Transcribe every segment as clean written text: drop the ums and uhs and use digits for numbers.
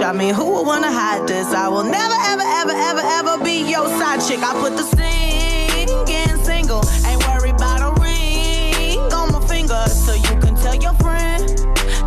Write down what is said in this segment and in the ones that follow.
I mean, who would wanna hide this? I will never, ever, ever, ever, ever be your side chick. I put the singing single, ain't worried about a ring on my finger, so you can tell your friend,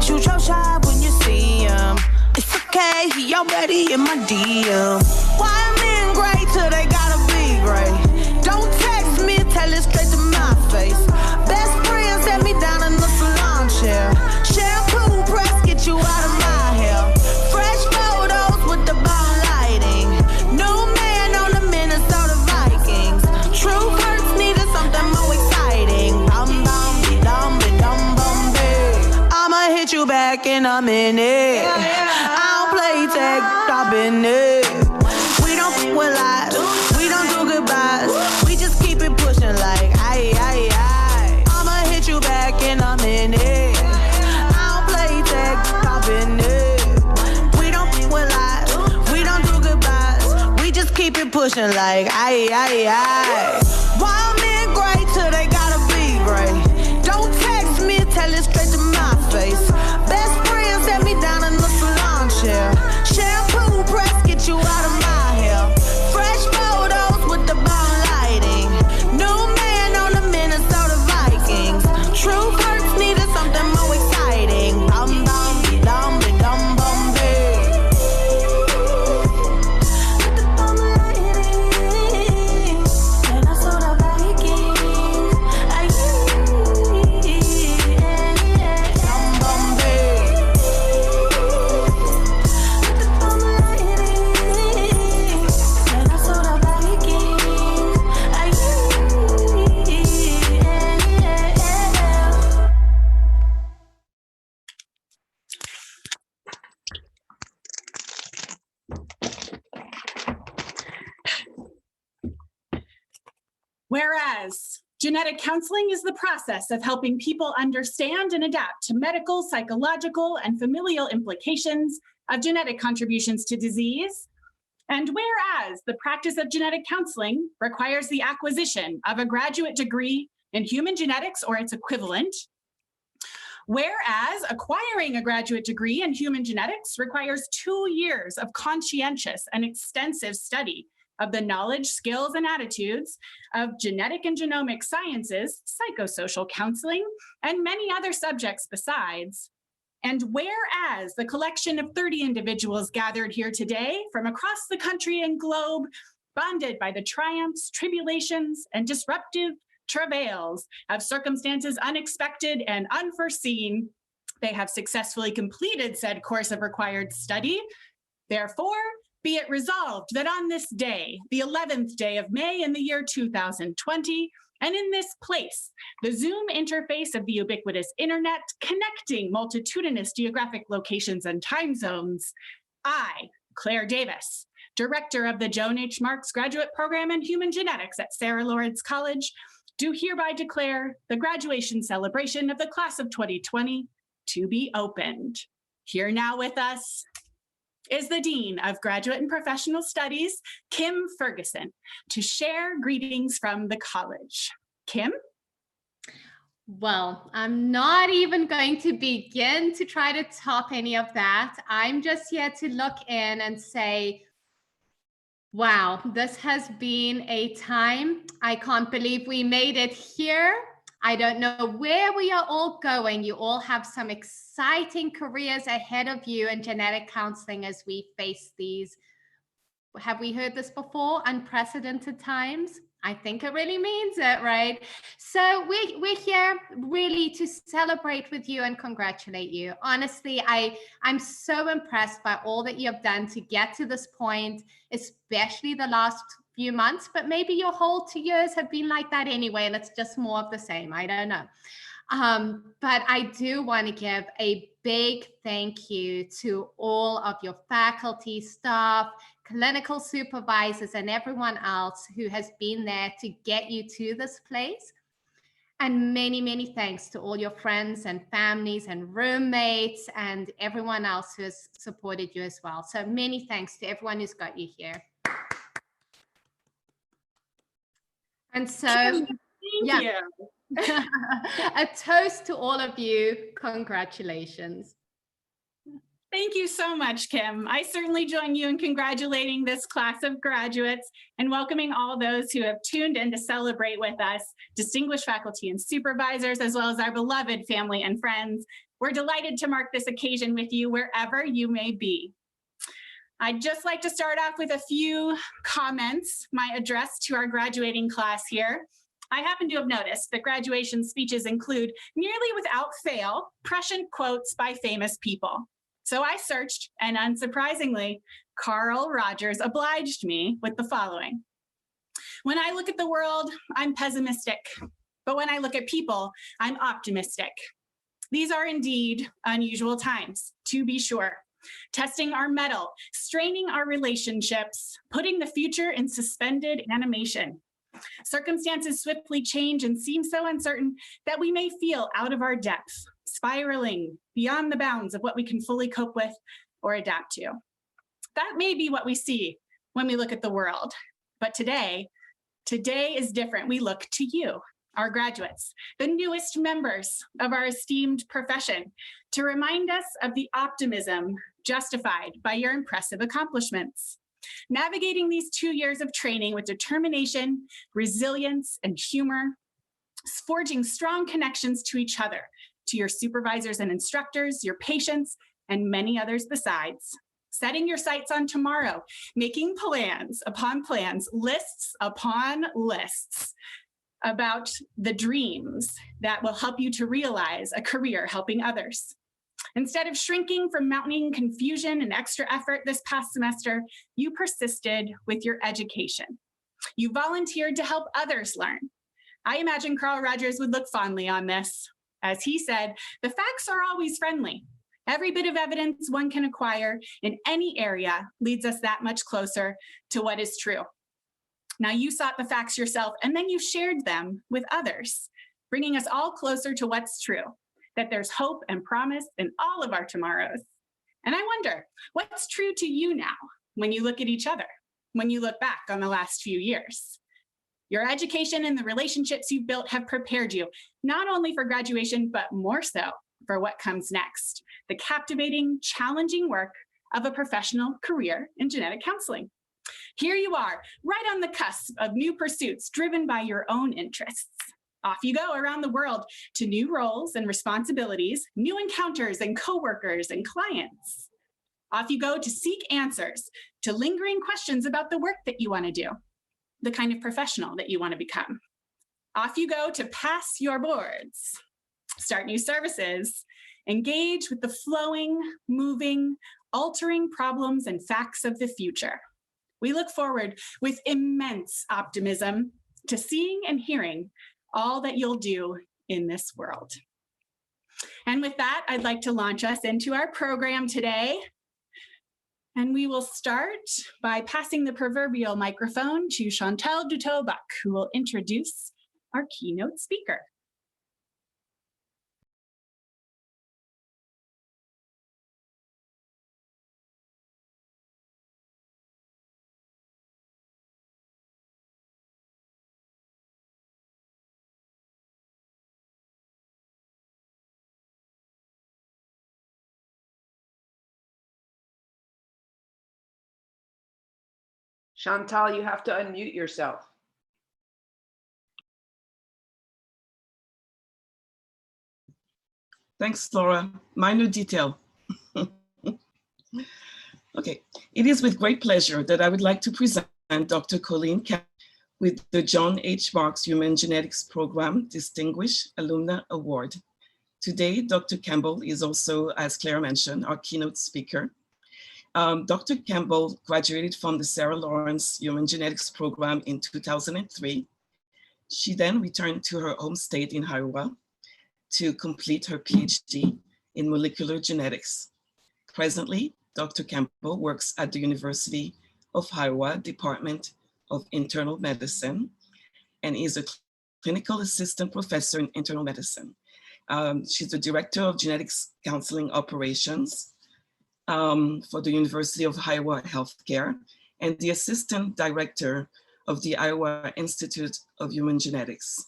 shoot your shot when you see him. It's okay, he already in my DM. Why men great till they gotta be great? Don't text me, tell it straight to my face. Best friend set me down in the salon chair. Shampoo press, get you out of my hair. Fresh photos with the bomb lighting. New man on the Minnesota Vikings. True hurts needed something more exciting. Bum bum be dum be dum bum be. I'ma hit you back in a minute. I don't play tag, stop in it. We don't f with lies, we don't do goodbyes. We just keep it pushing like aye aye aye. I'ma hit you back in a minute. I don't play tag, stop in it. We don't f with lies, we don't do goodbyes. We just keep it pushing like aye aye aye. Wild men great till they gotta be great. Don't text me, tell it straight to my face. Best friend set me down in the salon chair. Shampoo press, get you out of my hair. Fresh photos with the bomb lighting. New man on the Minnesota Vikings. True hurts needed something more exciting. Bum bum be dum be dum bum be. With the bomb lighting, and I saw the Vikings. Aye, dum bum be. With the bomb lighting, and I saw the Vikings. Aye, Whereas genetic counseling is the process of helping people understand and adapt to medical, psychological, and familial implications of genetic contributions to disease. And whereas the practice of genetic counseling requires the acquisition of a graduate degree in human genetics or its equivalent, whereas acquiring a graduate degree in human genetics requires 2 years of conscientious and extensive study of the knowledge, skills, and attitudes of genetic and genomic sciences, psychosocial counseling, and many other subjects besides. And whereas the collection of 30 individuals gathered here today from across the country and globe, bonded by the triumphs, tribulations, and disruptive travails of circumstances unexpected and unforeseen, they have successfully completed said course of required study. Therefore, be it resolved that on this day, the 11th day of May in the year 2020, and in this place, the Zoom interface of the ubiquitous internet connecting multitudinous geographic locations and time zones, I, Claire Davis, Director of the Joan H. Marks Graduate Program in Human Genetics at Sarah Lawrence College, do hereby declare the graduation celebration of the class of 2020 to be opened. Here now with us is the Dean of Graduate and Professional Studies, Kim Ferguson, to share greetings from the college. Kim? Well, I'm not even going to begin to try to top any of that. I'm just here to look in and say, wow, this has been a time. I can't believe we made it here. I don't know where we are all going. You all have some exciting careers ahead of you in genetic counseling as we face these, have we heard this before? Unprecedented times. I think it really means it, right? So we're here really to celebrate with you and congratulate you. Honestly, I'm so impressed by all that you have done to get to this point, especially the last few months, but maybe your whole 2 years have been like that anyway, and it's just more of the same. I don't know. But I do want to give a big thank you to all of your faculty, staff, clinical supervisors, and everyone else who has been there to get you to this place. And many, many thanks to all your friends and families and roommates and everyone else who has supported you as well. So many thanks to everyone who's got you here. And so, Thank yeah, you. a toast to all of you. Congratulations. Thank you so much, Kim. I certainly join you in congratulating this class of graduates and welcoming all those who have tuned in to celebrate with us, distinguished faculty and supervisors, as well as our beloved family and friends. We're delighted to mark this occasion with you wherever you may be. I'd just like to start off with a few comments, my address to our graduating class here. I happen to have noticed that graduation speeches include, nearly without fail, prescient quotes by famous people. So I searched, and unsurprisingly, Carl Rogers obliged me with the following. When I look at the world, I'm pessimistic, but when I look at people, I'm optimistic. These are indeed unusual times, to be sure. Testing our mettle, straining our relationships, putting the future in suspended animation. Circumstances swiftly change and seem so uncertain that we may feel out of our depth, spiraling beyond the bounds of what we can fully cope with or adapt to. That may be what we see when we look at the world. But today is different. We look to you, our graduates, the newest members of our esteemed profession, to remind us of the optimism justified by your impressive accomplishments. Navigating these 2 years of training with determination, resilience, and humor, forging strong connections to each other, to your supervisors and instructors, your patients, and many others besides. Setting your sights on tomorrow, making plans upon plans, lists upon lists about the dreams that will help you to realize a career helping others. Instead of shrinking from mounting confusion and extra effort this past semester, you persisted with your education. You volunteered to help others learn. I imagine Carl Rogers would look fondly on this. As he said, the facts are always friendly. Every bit of evidence one can acquire in any area leads us that much closer to what is true. Now, you sought the facts yourself, and then you shared them with others, bringing us all closer to what's true, that there's hope and promise in all of our tomorrows. And I wonder, what's true to you now when you look at each other, when you look back on the last few years? Your education and the relationships you've built have prepared you, not only for graduation, but more so for what comes next, the captivating, challenging work of a professional career in genetic counseling. Here you are, right on the cusp of new pursuits driven by your own interests. Off you go around the world to new roles and responsibilities, new encounters and coworkers and clients. Off you go to seek answers to lingering questions about the work that you want to do, the kind of professional that you want to become. Off you go to pass your boards, start new services, engage with the flowing, moving, altering problems and facts of the future. We look forward with immense optimism to seeing and hearing all that you'll do in this world. And with that, I'd like to launch us into our program today. And we will start by passing the proverbial microphone to Chantal Duteau-Buck, who will introduce our keynote speaker. Chantal, you have to unmute yourself. Thanks, Laura. Minor detail. Okay, it is with great pleasure that I would like to present Dr. Colleen Campbell with the John H. Marks Human Genetics Program Distinguished Alumna Award. Today, Dr. Campbell is also, as Claire mentioned, our keynote speaker. Dr. Campbell graduated from the Sarah Lawrence Human Genetics Program in 2003. She then returned to her home state in Iowa to complete her PhD in molecular genetics. Presently, Dr. Campbell works at the University of Iowa Department of Internal Medicine and is a clinical assistant professor in internal medicine. She's the director of genetics counseling operations for the University of Iowa Healthcare and the assistant director of the Iowa Institute of Human Genetics.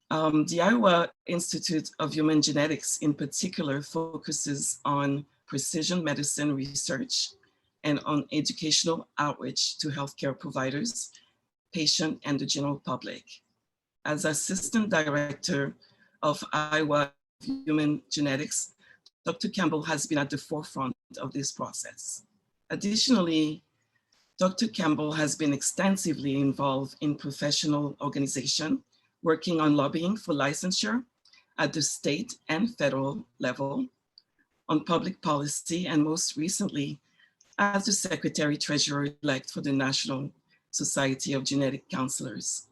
The Iowa Institute of Human Genetics in particular focuses on precision medicine research, and on educational outreach to healthcare providers, patient, and the general public. As Assistant Director of Iowa Human Genetics, Dr. Campbell has been at the forefront of this process. Additionally, Dr. Campbell has been extensively involved in professional organization, working on lobbying for licensure at the state and federal level, on public policy, and most recently, as the Secretary-Treasurer-elect for the National Society of Genetic Counselors.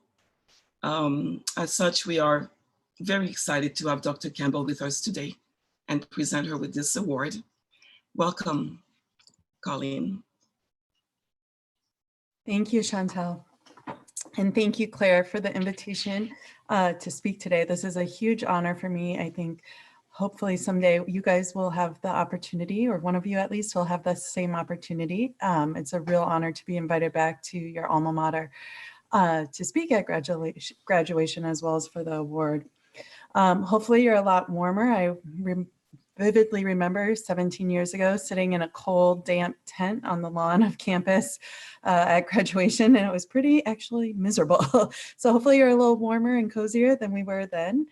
As such, we are very excited to have Dr. Campbell with us today and present her with this award. Welcome, Colleen. Thank you, Chantal. And thank you, Claire, for the invitation to speak today. This is a huge honor for me. I think hopefully someday you guys will have the opportunity, or one of you at least will have the same opportunity. It's a real honor to be invited back to your alma mater to speak at graduation as well as for the award. Hopefully you're a lot warmer. I vividly remember 17 years ago sitting in a cold, damp tent on the lawn of campus at graduation, and it was pretty actually miserable. So hopefully you're a little warmer and cozier than we were then.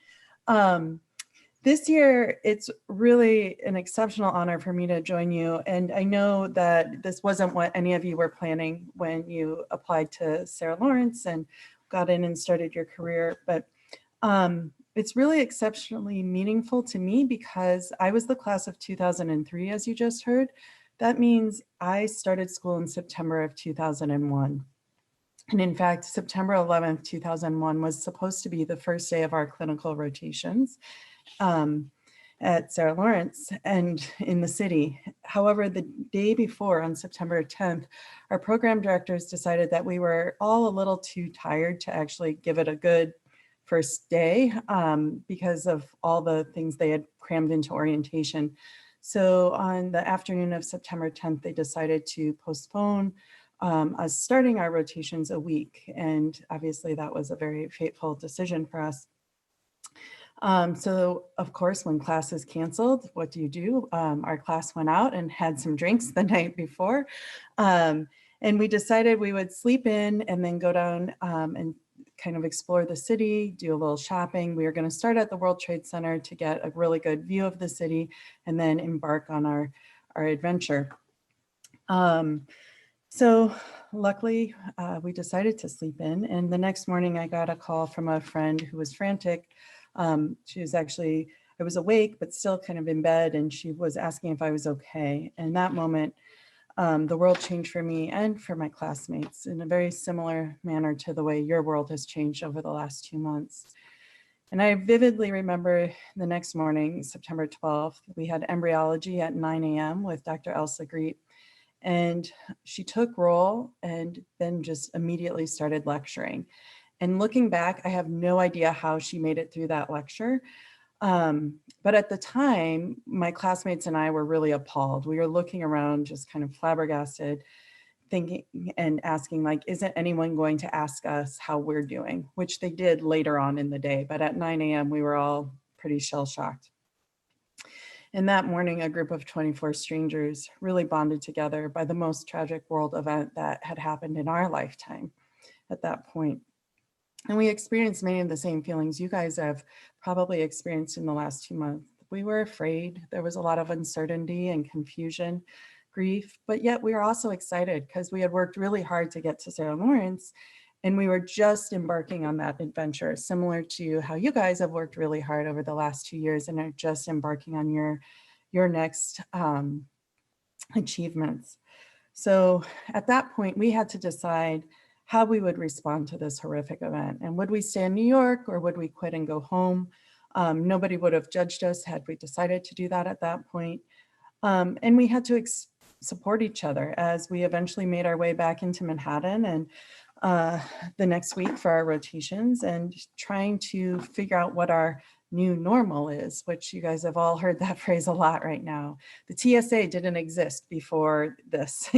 This year, it's really an exceptional honor for me to join you. And I know that this wasn't what any of you were planning when you applied to Sarah Lawrence and got in and started your career. But it's really exceptionally meaningful to me because I was the class of 2003, as you just heard. That means I started school in September of 2001. And in fact, September 11th, 2001 was supposed to be the first day of our clinical rotations at Sarah Lawrence and in the city. However, the day before, on September 10th, our program directors decided that we were all a little too tired to actually give it a good first day because of all the things they had crammed into orientation. So on the afternoon of September 10th, they decided to postpone us starting our rotations a week. And obviously that was a very fateful decision for us. So of course, when class is canceled, what do? Our class went out and had some drinks the night before. And we decided we would sleep in and then go down and kind of explore the city, do a little shopping. We were going to start at the World Trade Center to get a really good view of the city and then embark on our adventure. So luckily, we decided to sleep in. And the next morning, I got a call from a friend who was frantic. She was actually, I was awake, but still kind of in bed, and she was asking if I was okay. And that moment, the world changed for me and for my classmates in a very similar manner to the way your world has changed over the last 2 months. And I vividly remember the next morning, September 12th, we had embryology at 9 a.m. with Dr. Elsa Greet. And she took roll and then just immediately started lecturing. And looking back, I have no idea how she made it through that lecture. But at the time, my classmates and I were really appalled. We were looking around just kind of flabbergasted, thinking and asking, like, isn't anyone going to ask us how we're doing? Which they did later on in the day. But at 9 a.m., we were all pretty shell-shocked. And that morning, a group of 24 strangers really bonded together by the most tragic world event that had happened in our lifetime at that point. And we experienced many of the same feelings you guys have probably experienced in the last 2 months. We were afraid. There was a lot of uncertainty and confusion, grief, but yet we were also excited because we had worked really hard to get to Sarah Lawrence, and we were just embarking on that adventure, similar to how you guys have worked really hard over the last 2 years and are just embarking on your next achievements. So at that point, we had to decide how we would respond to this horrific event. And would we stay in New York or would we quit and go home? Nobody would have judged us had we decided to do that at that point. And we had to support each other as we eventually made our way back into Manhattan and the next week for our rotations and trying to figure out what our new normal is, which you guys have all heard that phrase a lot right now. The TSA didn't exist before this,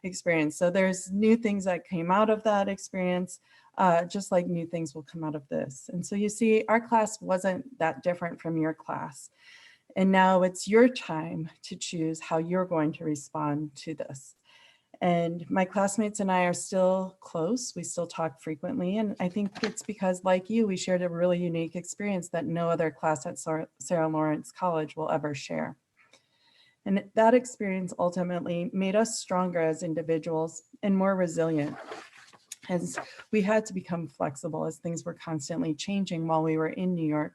experience. So there's new things that came out of that experience, just like new things will come out of this. And so you see, our class wasn't that different from your class. And now it's your time to choose how you're going to respond to this. And my classmates and I are still close. We still talk frequently. And I think it's because, like you, we shared a really unique experience that no other class at Sarah Lawrence College will ever share. And that experience ultimately made us stronger as individuals and more resilient, as we had to become flexible as things were constantly changing while we were in New York.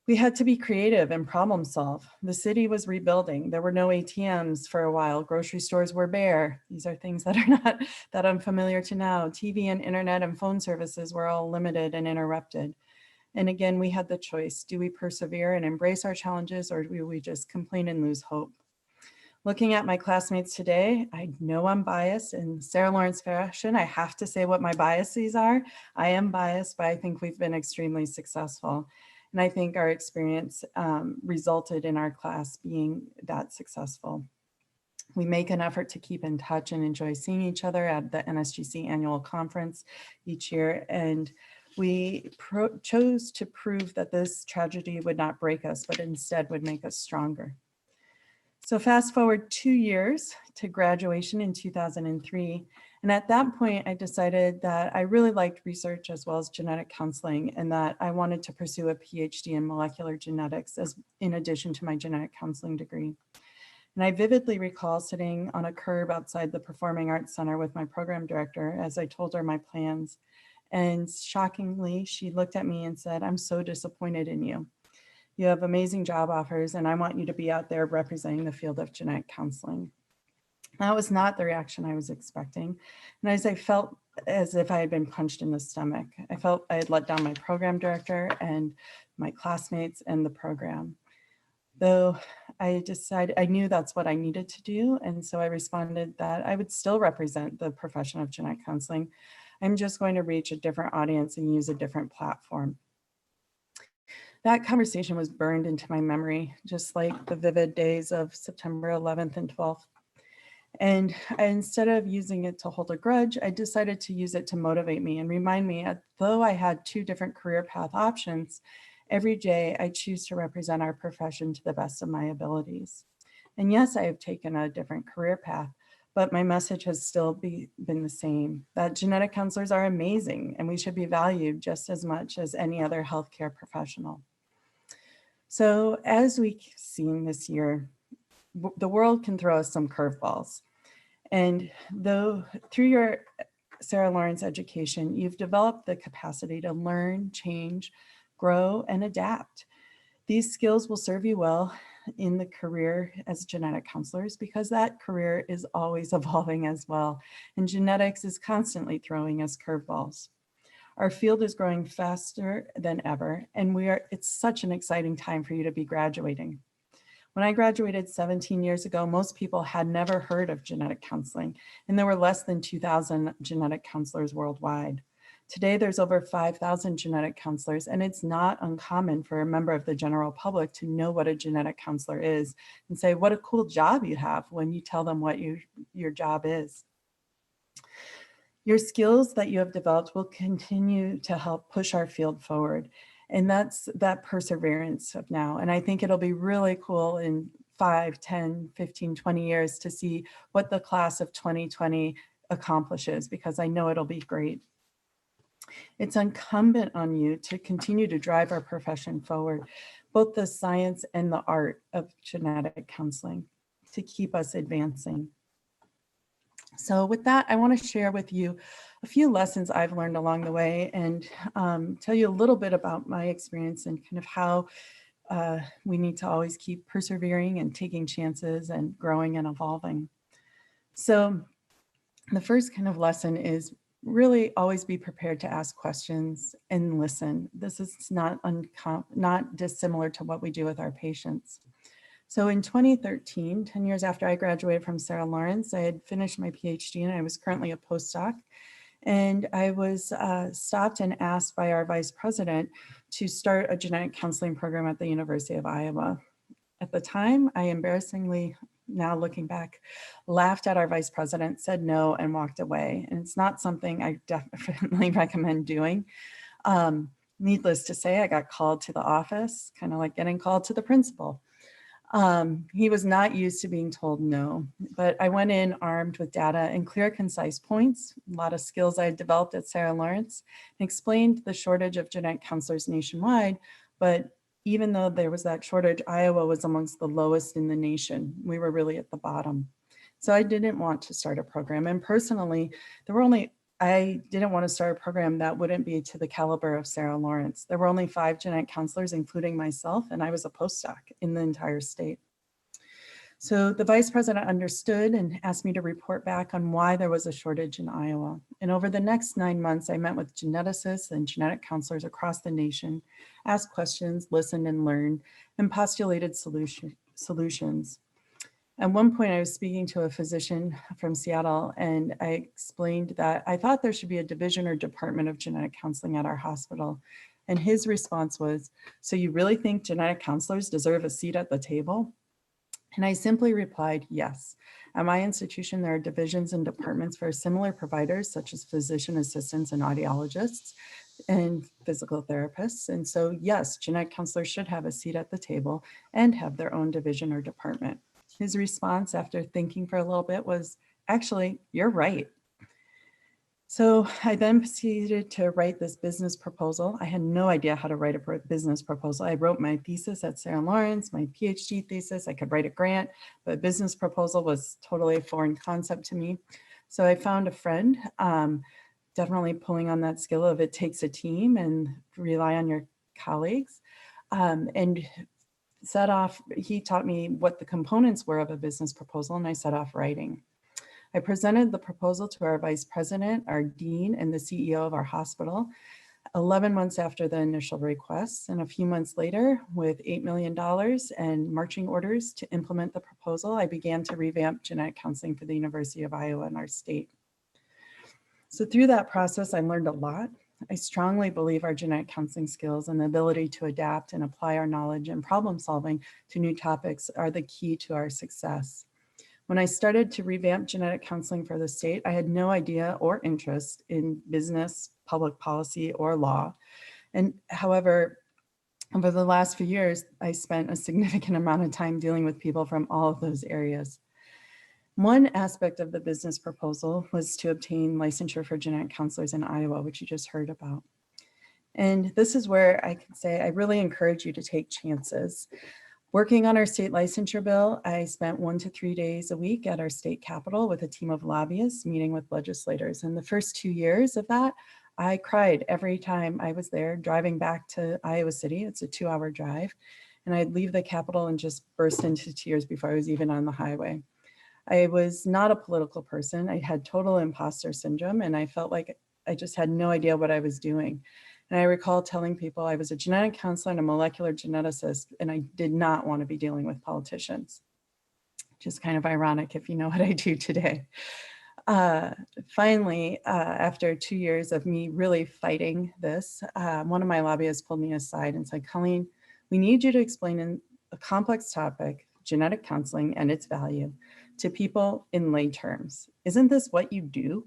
We had to be creative and problem solve. The city was rebuilding. There were no ATMs for a while. Grocery stores were bare. These are things that are not that unfamiliar to now. TV and internet and phone services were all limited and interrupted. And again, we had the choice. Do we persevere and embrace our challenges, or do we just complain and lose hope? Looking at my classmates today, I know I'm biased. In Sarah Lawrence fashion, I have to say what my biases are. I am biased, but I think we've been extremely successful. And I think our experience resulted in our class being that successful. We make an effort to keep in touch and enjoy seeing each other at the NSGC annual conference each year. And we chose to prove that this tragedy would not break us, but instead would make us stronger. So fast forward 2 years to graduation in 2003. And at that point, I decided that I really liked research as well as genetic counseling, and that I wanted to pursue a PhD in molecular genetics as in addition to my genetic counseling degree. And I vividly recall sitting on a curb outside the Performing Arts Center with my program director as I told her my plans. And shockingly, she looked at me and said, "I'm so disappointed in you. You have amazing job offers, and I want you to be out there representing the field of genetic counseling." That was not the reaction I was expecting. And as I felt as if I had been punched in the stomach, I felt I had let down my program director and my classmates and the program. Though I decided, I knew that's what I needed to do. And so I responded that I would still represent the profession of genetic counseling. I'm just going to reach a different audience and use a different platform. That conversation was burned into my memory, just like the vivid days of September 11th and 12th. And instead of using it to hold a grudge, I decided to use it to motivate me and remind me, though I had 2 different career path options, every day I choose to represent our profession to the best of my abilities. And yes, I have taken a different career path, but my message has still been the same, that genetic counselors are amazing and we should be valued just as much as any other healthcare professional. So as we've seen this year, the world can throw us some curveballs. And though through your Sarah Lawrence education, you've developed the capacity to learn, change, grow, and adapt. These skills will serve you well in the career as genetic counselors because that career is always evolving as well. And genetics is constantly throwing us curveballs. Our field is growing faster than ever, and it's such an exciting time for you to be graduating. When I graduated 17 years ago, most people had never heard of genetic counseling, and there were less than 2,000 genetic counselors worldwide. Today, there's over 5,000 genetic counselors, and it's not uncommon for a member of the general public to know what a genetic counselor is and say, what a cool job you have when you tell them what your job is. Your skills that you have developed will continue to help push our field forward. And that's that perseverance of now. And I think it'll be really cool in 5, 10, 15, 20 years to see what the class of 2020 accomplishes, because I know it'll be great. It's incumbent on you to continue to drive our profession forward, both the science and the art of genetic counseling, to keep us advancing. So with that, I want to share with you a few lessons I've learned along the way and tell you a little bit about my experience and kind of how we need to always keep persevering and taking chances and growing and evolving. So the first kind of lesson is really always be prepared to ask questions and listen. This is not dissimilar to what we do with our patients. So in 2013, 10 years after I graduated from Sarah Lawrence, I had finished my PhD and I was currently a postdoc. And I was stopped and asked by our vice president to start a genetic counseling program at the University of Iowa. At the time, I embarrassingly, now looking back, laughed at our vice president, said no, and walked away. And it's not something I definitely recommend doing. Needless to say, I got called to the office, kind of like getting called to the principal. He was not used to being told no, but I went in armed with data and clear, concise points, a lot of skills I had developed at Sarah Lawrence, and explained the shortage of genetic counselors nationwide. But even though there was that shortage, Iowa was amongst the lowest in the nation. We were really at the bottom. So I didn't want to start a program. And personally, I didn't want to start a program that wouldn't be to the caliber of Sarah Lawrence. There were only 5 genetic counselors, including myself, and I was a postdoc in the entire state. So the vice president understood and asked me to report back on why there was a shortage in Iowa. And over the next 9 months, I met with geneticists and genetic counselors across the nation, asked questions, listened and learned, and postulated solutions. At one point, I was speaking to a physician from Seattle, and I explained that I thought there should be a division or department of genetic counseling at our hospital. And his response was, "So you really think genetic counselors deserve a seat at the table?" And I simply replied, yes. At my institution, there are divisions and departments for similar providers, such as physician assistants and audiologists and physical therapists. And so, yes, genetic counselors should have a seat at the table and have their own division or department. His response after thinking for a little bit was, actually, you're right. So I then proceeded to write this business proposal. I had no idea how to write a business proposal. I wrote my thesis at Sarah Lawrence, my PhD thesis. I could write a grant, but business proposal was totally a foreign concept to me. So I found a friend, definitely pulling on that skill of it takes a team and rely on your colleagues. And set off, he taught me what the components were of a business proposal, and I set off writing. I presented the proposal to our vice president, our dean, and the CEO of our hospital 11 months after the initial requests. And a few months later, with $8 million and marching orders to implement the proposal, I began to revamp genetic counseling for the University of Iowa in our state. So through that process, I learned a lot. I strongly believe our genetic counseling skills and the ability to adapt and apply our knowledge and problem solving to new topics are the key to our success. When I started to revamp genetic counseling for the state, I had no idea or interest in business, public policy, or law. And however, over the last few years, I spent a significant amount of time dealing with people from all of those areas. One aspect of the business proposal was to obtain licensure for genetic counselors in Iowa, which you just heard about. And this is where I can say I really encourage you to take chances. Working on our state licensure bill, I spent 1 to 3 days a week at our state capitol with a team of lobbyists meeting with legislators. And the first 2 years of that, I cried every time I was there driving back to Iowa City. It's a 2-hour drive. And I'd leave the capitol and just burst into tears before I was even on the highway. I was not a political person. I had total imposter syndrome, and I felt like I just had no idea what I was doing. And I recall telling people I was a genetic counselor and a molecular geneticist, and I did not want to be dealing with politicians. Just kind of ironic if you know what I do today. Finally, after 2 years of me really fighting this, one of my lobbyists pulled me aside and said, "Colleen, we need you to explain in a complex topic, genetic counseling and its value, to people in lay terms. Isn't this what you do?"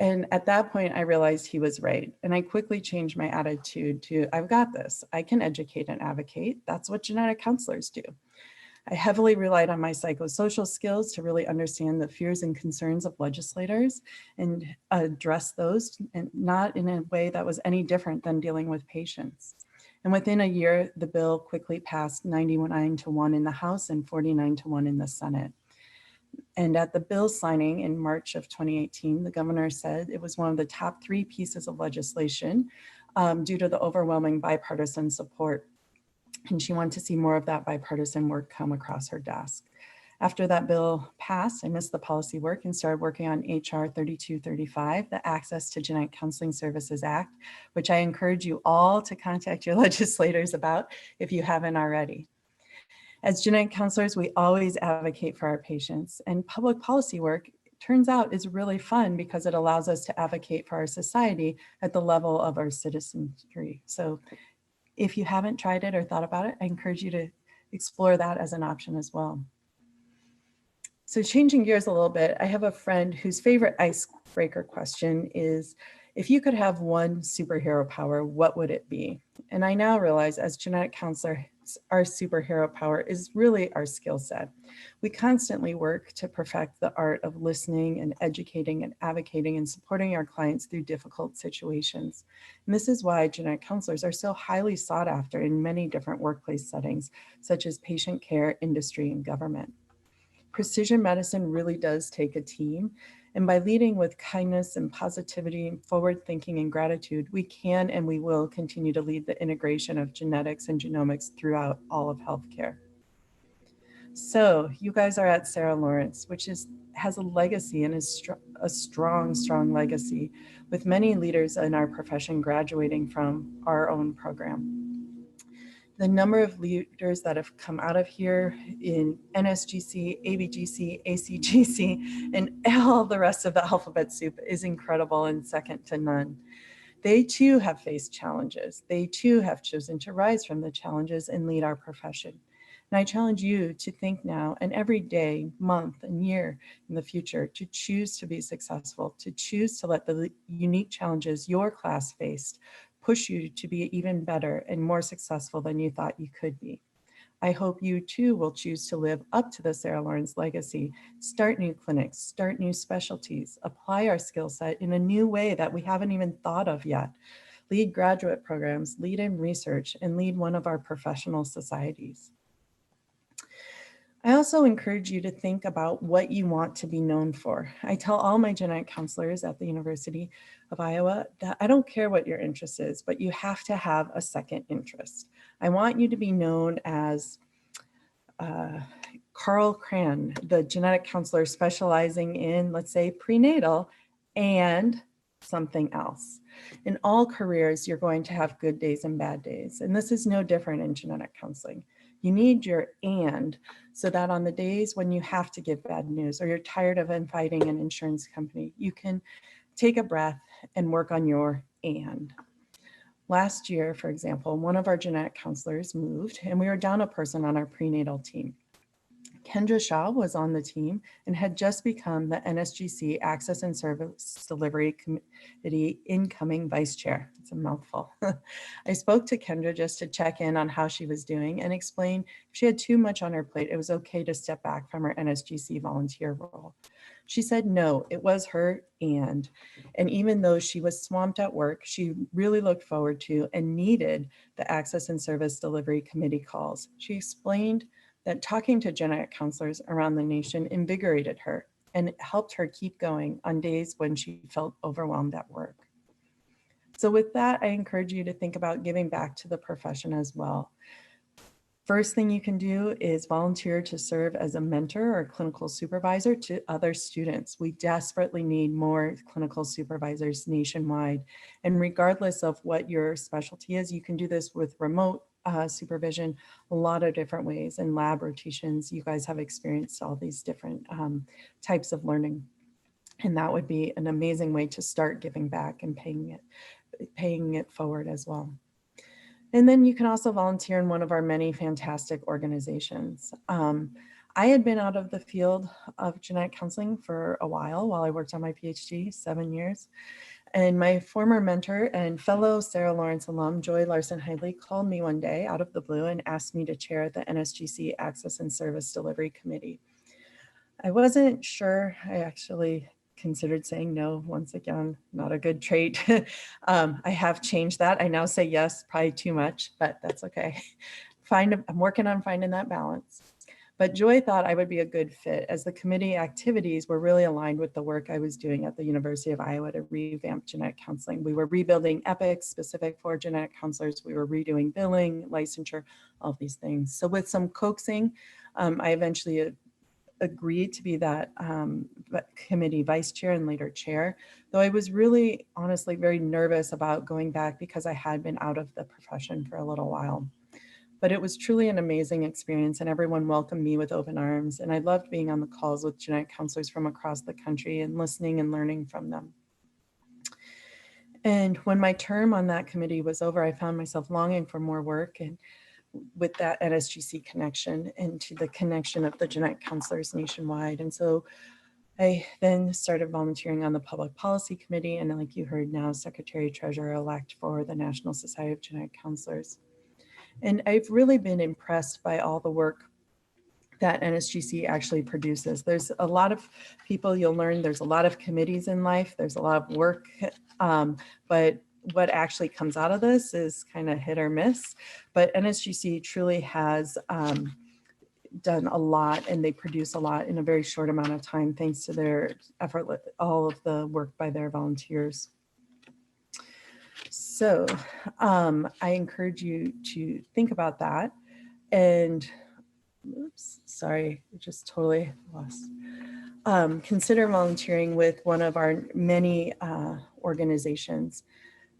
And at that point, I realized he was right. And I quickly changed my attitude to, I've got this. I can educate and advocate. That's what genetic counselors do. I heavily relied on my psychosocial skills to really understand the fears and concerns of legislators and address those, and not in a way that was any different than dealing with patients. And within a year, the bill quickly passed 99-1 in the House and 49-1 in the Senate. And at the bill signing in March of 2018, the governor said it was one of the top 3 pieces of legislation due to the overwhelming bipartisan support. And she wanted to see more of that bipartisan work come across her desk. After that bill passed, I missed the policy work and started working on HR 3235, the Access to Genetic Counseling Services Act, which I encourage you all to contact your legislators about if you haven't already. As genetic counselors, we always advocate for our patients, and public policy work, turns out, is really fun because it allows us to advocate for our society at the level of our citizenry. So if you haven't tried it or thought about it, I encourage you to explore that as an option as well. So changing gears a little bit, I have a friend whose favorite icebreaker question is, if you could have one superhero power, what would it be? And I now realize as genetic counselors, our superhero power is really our skill set. We constantly work to perfect the art of listening and educating and advocating and supporting our clients through difficult situations. And this is why genetic counselors are so highly sought after in many different workplace settings, such as patient care, industry, and government. Precision medicine really does take a team. And by leading with kindness and positivity, forward thinking and gratitude, we can and we will continue to lead the integration of genetics and genomics throughout all of healthcare. So you guys are at Sarah Lawrence, which has a legacy and is a strong legacy, with many leaders in our profession graduating from our own program. The number of leaders that have come out of here in NSGC, ABGC, ACGC, and all the rest of the alphabet soup is incredible and second to none. They too have faced challenges. They too have chosen to rise from the challenges and lead our profession. And I challenge you to think now and every day, month, and year in the future to choose to be successful, to choose to let the unique challenges your class faced push you to be even better and more successful than you thought you could be. I hope you too will choose to live up to the Sarah Lawrence legacy, start new clinics, start new specialties, apply our skill set in a new way that we haven't even thought of yet, lead graduate programs, lead in research, and lead one of our professional societies. I also encourage you to think about what you want to be known for. I tell all my genetic counselors at the University of Iowa that I don't care what your interest is, but you have to have a second interest. I want you to be known as Carl Cran, the genetic counselor specializing in, let's say, prenatal and something else. In all careers, you're going to have good days and bad days, and this is no different in genetic counseling. You need your and, so that on the days when you have to give bad news or you're tired of fighting an insurance company, you can take a breath and work on your and. Last year, for example, one of our genetic counselors moved and we were down a person on our prenatal team. Kendra Shaw was on the team and had just become the NSGC Access and Service Delivery Committee incoming vice chair. It's a mouthful. I spoke to Kendra just to check in on how she was doing and explain if she had too much on her plate, it was okay to step back from her NSGC volunteer role. She said no, it was her and even though she was swamped at work, she really looked forward to and needed the Access and Service Delivery Committee calls. She explained that talking to genetic counselors around the nation invigorated her and helped her keep going on days when she felt overwhelmed at work. So with that, I encourage you to think about giving back to the profession as well. First thing you can do is volunteer to serve as a mentor or clinical supervisor to other students. We desperately need more clinical supervisors nationwide. And regardless of what your specialty is, you can do this with remote supervision, a lot of different ways, and lab rotations. You guys have experienced all these different types of learning. And that would be an amazing way to start giving back and paying it forward as well. And then you can also volunteer in one of our many fantastic organizations. I had been out of the field of genetic counseling for a while I worked on my PhD, 7 years. And my former mentor and fellow Sarah Lawrence alum, Joy Larson-Heidley, called me one day out of the blue and asked me to chair the NSGC Access and Service Delivery Committee. I wasn't sure. I actually considered saying no. Once again, not a good trait. I have changed that. I now say yes, probably too much, but that's okay. I'm working on finding that balance. But Joy thought I would be a good fit as the committee activities were really aligned with the work I was doing at the University of Iowa to revamp genetic counseling. We were rebuilding EPICs specific for genetic counselors. We were redoing billing, licensure, all these things. So with some coaxing, I eventually agreed to be that committee vice chair and later chair, though I was really honestly very nervous about going back because I had been out of the profession for a little while. But it was truly an amazing experience and everyone welcomed me with open arms. And I loved being on the calls with genetic counselors from across the country and listening and learning from them. And when my term on that committee was over, I found myself longing for more work and with that NSGC connection and to the connection of the genetic counselors nationwide. And so I then started volunteering on the Public Policy Committee and, like you heard now, Secretary Treasurer-elect for the National Society of Genetic Counselors. And I've really been impressed by all the work that NSGC actually produces. There's a lot of people you'll learn, there's a lot of committees in life, there's a lot of work, but what actually comes out of this is kind of hit or miss. But NSGC truly has done a lot, and they produce a lot in a very short amount of time, thanks to their effort, all of the work by their volunteers. So I encourage you to think about that. And oops, sorry, I just totally lost. Consider volunteering with one of our many organizations.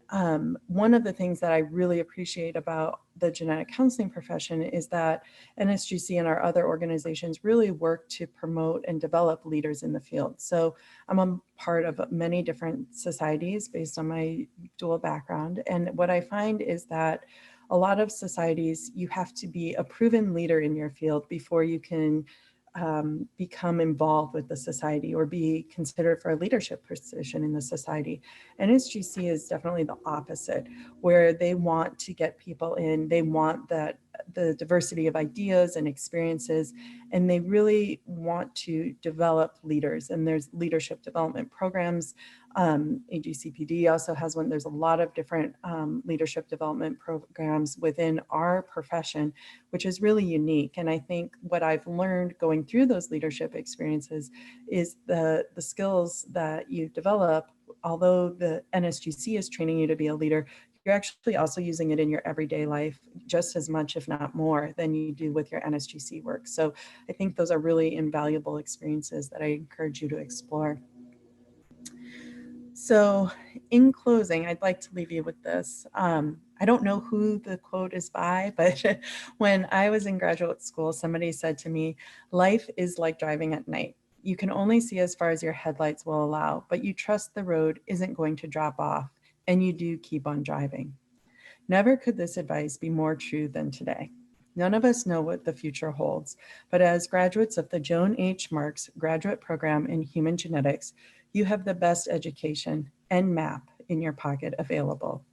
One of the things that I really appreciate about the genetic counseling profession is that NSGC and our other organizations really work to promote and develop leaders in the field. So I'm a part of many different societies based on my dual background. And what I find is that a lot of societies, you have to be a proven leader in your field before you can become involved with the society or be considered for a leadership position in the society. NSGC is definitely the opposite, where they want to get people in, they want that the diversity of ideas and experiences, and they really want to develop leaders, and there's leadership development programs. AGCPD also has one. There's a lot of different leadership development programs within our profession, which is really unique. And I think what I've learned going through those leadership experiences is the skills that you develop, although the NSGC is training you to be a leader, you're actually also using it in your everyday life just as much, if not more, than you do with your NSGC work. So I think those are really invaluable experiences that I encourage you to explore. So in closing, I'd like to leave you with this. I don't know who the quote is by, but when I was in graduate school, somebody said to me, life is like driving at night. You can only see as far as your headlights will allow, but you trust the road isn't going to drop off, and you do keep on driving. Never could this advice be more true than today. None of us know what the future holds, but as graduates of the Joan H. Marks Graduate Program in Human Genetics, you have the best education and map in your pocket available.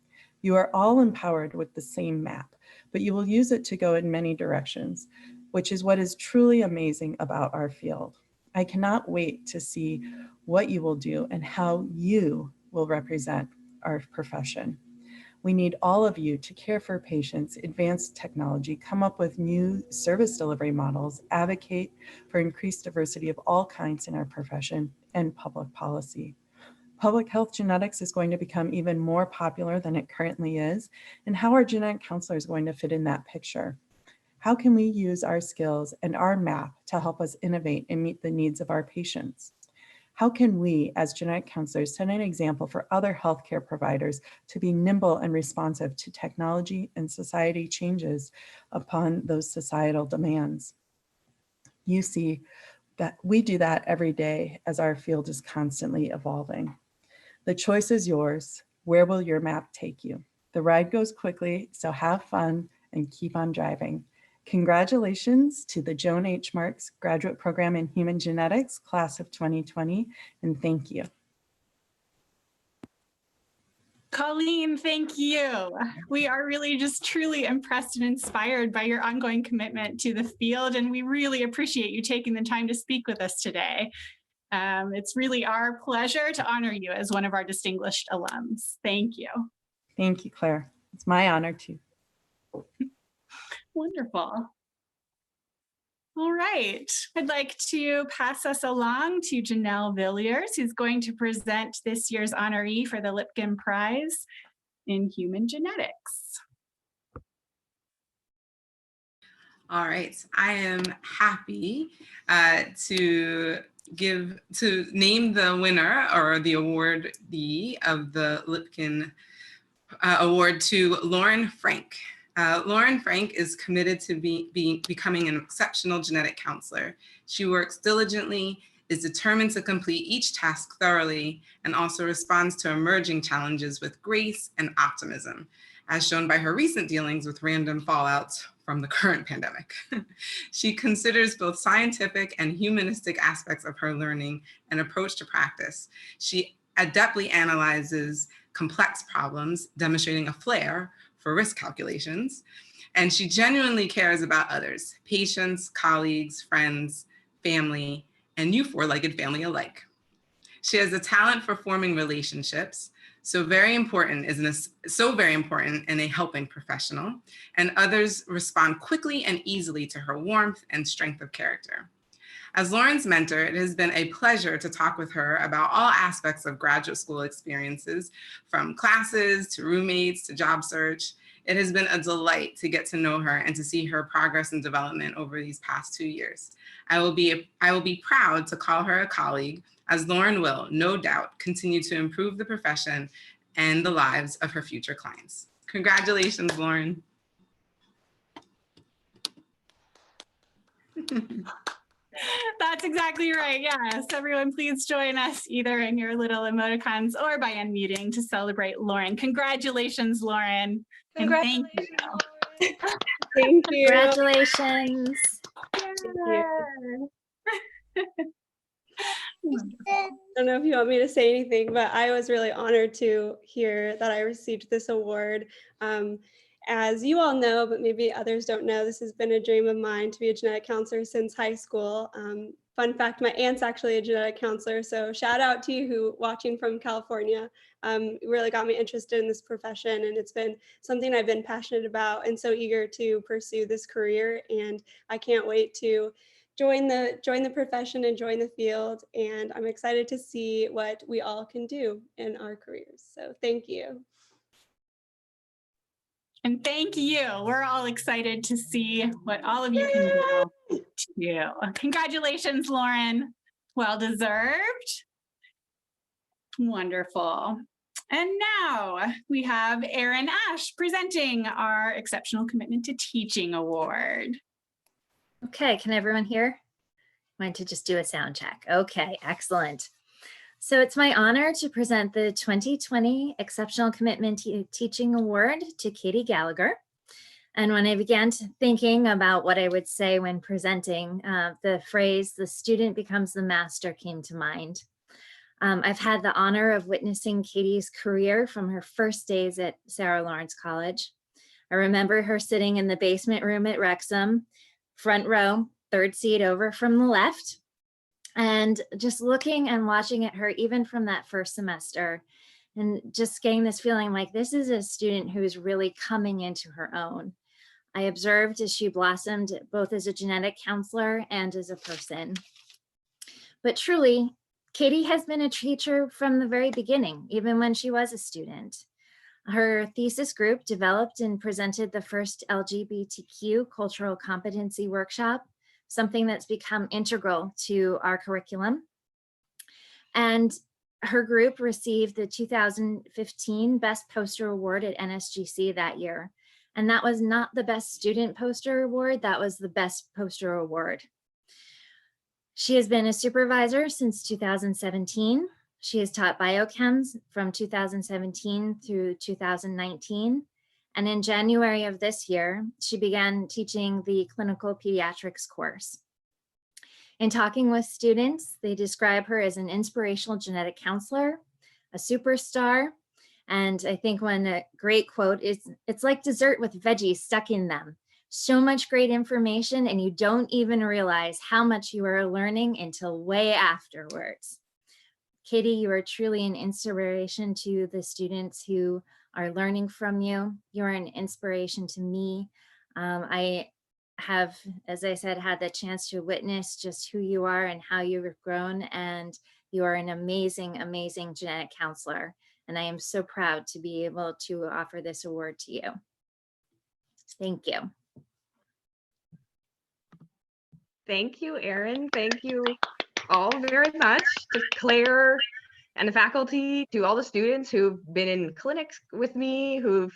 You are all empowered with the same map, but you will use it to go in many directions, which is what is truly amazing about our field. I cannot wait to see what you will do and how you will represent our profession. We need all of you to care for patients, advance technology, come up with new service delivery models, advocate for increased diversity of all kinds in our profession, and public policy. Public health genetics is going to become even more popular than it currently is, and how are genetic counselors going to fit in that picture? How can we use our skills and our map to help us innovate and meet the needs of our patients? How can we, as genetic counselors, set an example for other healthcare providers to be nimble and responsive to technology and society changes upon those societal demands? You see that we do that every day as our field is constantly evolving. The choice is yours. Where will your map take you? The ride goes quickly, so have fun and keep on driving. Congratulations to the Joan H. Marks Graduate Program in Human Genetics, class of 2020, and thank you. Colleen, thank you. We are really just truly impressed and inspired by your ongoing commitment to the field, and we really appreciate you taking the time to speak with us today. It's really our pleasure to honor you as one of our distinguished alums. Thank you. Thank you, Claire. It's my honor too. Wonderful. All right, I'd like to pass us along to Janelle Villiers, who's going to present this year's honoree for the Lipkin Prize in Human Genetics. All right, I am happy to name the winner or the awardee of the Lipkin Award to Lauren Frank. Lauren Frank is committed to becoming an exceptional genetic counselor. She works diligently, is determined to complete each task thoroughly, and also responds to emerging challenges with grace and optimism, as shown by her recent dealings with random fallouts from the current pandemic. She considers both scientific and humanistic aspects of her learning and approach to practice. She adeptly analyzes complex problems, demonstrating a flair for risk calculations. And she genuinely cares about others, patients, colleagues, friends, family, and you four-legged family alike. She has a talent for forming relationships, so very important in a helping professional, and others respond quickly and easily to her warmth and strength of character. As Lauren's mentor, it has been a pleasure to talk with her about all aspects of graduate school experiences, from classes to roommates to job search. It has been a delight to get to know her and to see her progress and development over these past 2 years. I will be proud to call her a colleague, as Lauren will, no doubt, continue to improve the profession and the lives of her future clients. Congratulations, Lauren. That's exactly right. Yes, everyone, please join us either in your little emoticons or by unmuting to celebrate Lauren. Congratulations, Lauren. Congratulations, and thank you. Lauren. Thank you. Congratulations. Thank you. I don't know if you want me to say anything, but I was really honored to hear that I received this award. As you all know, but maybe others don't know, this has been a dream of mine to be a genetic counselor since high school. Fun fact, my aunt's actually a genetic counselor, so shout out to you who watching from California. Really got me interested in this profession, and it's been something I've been passionate about and so eager to pursue this career, and I can't wait to join the profession and join the field, and I'm excited to see what we all can do in our careers. So thank you. And thank you. We're all excited to see what all of you can do too. Congratulations, Lauren. Well deserved. Wonderful. And now we have Erin Ash presenting our Exceptional Commitment to Teaching Award. Okay, can everyone hear? I wanted to just do a sound check. Okay, excellent. So it's my honor to present the 2020 Exceptional Commitment to Teaching Award to Katie Gallagher. And when I began thinking about what I would say when presenting, the phrase, "the student becomes the master," came to mind. I've had the honor of witnessing Katie's career from her first days at Sarah Lawrence College. I remember her sitting in the basement room at Wrexham, front row, third seat over from the left, and just looking and watching at her even from that first semester, and just getting this feeling like this is a student who is really coming into her own. I observed as she blossomed both as a genetic counselor and as a person. But truly, Katie has been a teacher from the very beginning, even when she was a student. Her thesis group developed and presented the first LGBTQ cultural competency workshop, something that's become integral to our curriculum. And her group received the 2015 Best Poster Award at NSGC that year. And that was not the Best Student Poster Award, that was the Best Poster Award. She has been a supervisor since 2017. She has taught biochems from 2017 through 2019. And in January of this year, she began teaching the clinical pediatrics course. In talking with students, they describe her as an inspirational genetic counselor, a superstar, and I think one great quote is, "It's like dessert with veggies stuck in them. So much great information and you don't even realize how much you are learning until way afterwards." Katie, you are truly an inspiration to the students who are learning from you. You're an inspiration to me. I have, as I said, had the chance to witness just who you are and how you've grown, and you are an amazing, amazing genetic counselor. And I am so proud to be able to offer this award to you. Thank you. Thank you, Erin. Thank you all very much, to Claire and the faculty, to all the students who've been in clinics with me, who've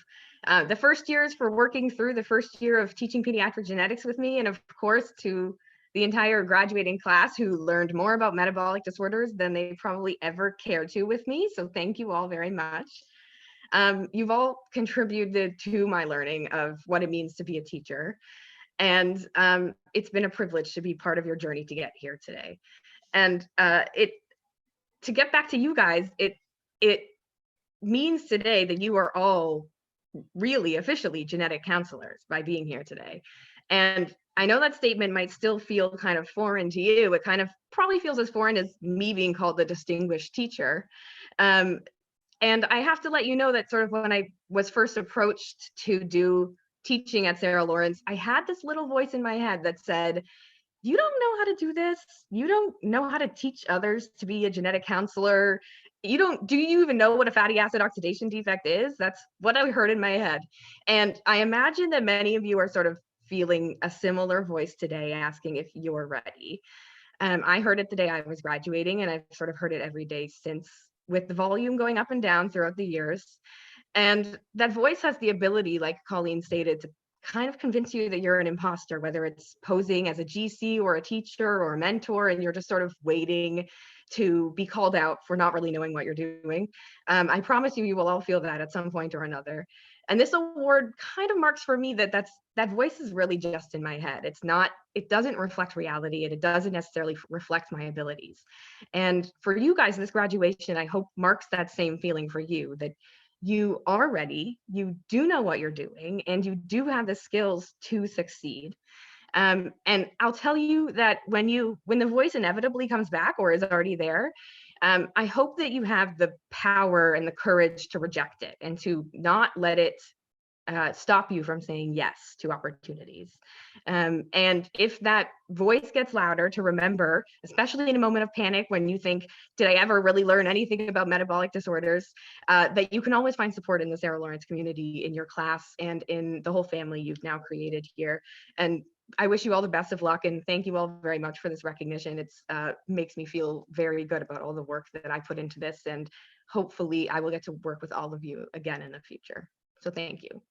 the first years for working through the first year of teaching pediatric genetics with me, and of course to the entire graduating class who learned more about metabolic disorders than they probably ever cared to with me. So thank you all very much. You've all contributed to my learning of what it means to be a teacher. And it's been a privilege to be part of your journey to get here today. And to get back to you guys, it means today that you are all really officially genetic counselors by being here today. And I know that statement might still feel kind of foreign to you. It kind of probably feels as foreign as me being called the distinguished teacher. And I have to let you know that sort of when I was first approached to do teaching at Sarah Lawrence, I had this little voice in my head that said, you don't know how to do this. You don't know how to teach others to be a genetic counselor. Do you even know what a fatty acid oxidation defect is? That's what I heard in my head. And I imagine that many of you are sort of feeling a similar voice today, asking if you're ready. I heard it the day I was graduating, and I've sort of heard it every day since, with the volume going up and down throughout the years. And that voice has the ability, like Colleen stated, to kind of convince you that you're an imposter, whether it's posing as a GC or a teacher or a mentor, and you're just sort of waiting to be called out for not really knowing what you're doing. I promise you, you will all feel that at some point or another. And this award kind of marks for me that that voice is really just in my head. It doesn't reflect reality, and it doesn't necessarily reflect my abilities. And for you guys, this graduation, I hope marks that same feeling for you, that you are ready, you do know what you're doing, and you do have the skills to succeed. And I'll tell you that when the voice inevitably comes back or is already there, I hope that you have the power and the courage to reject it and to not let it stop you from saying yes to opportunities. And if that voice gets louder, to remember, especially in a moment of panic when you think, did I ever really learn anything about metabolic disorders, that you can always find support in the Sarah Lawrence community, in your class, and in the whole family you've now created here. And I wish you all the best of luck, and thank you all very much for this recognition. It's makes me feel very good about all the work that I put into this, and hopefully I will get to work with all of you again in the future. So thank you.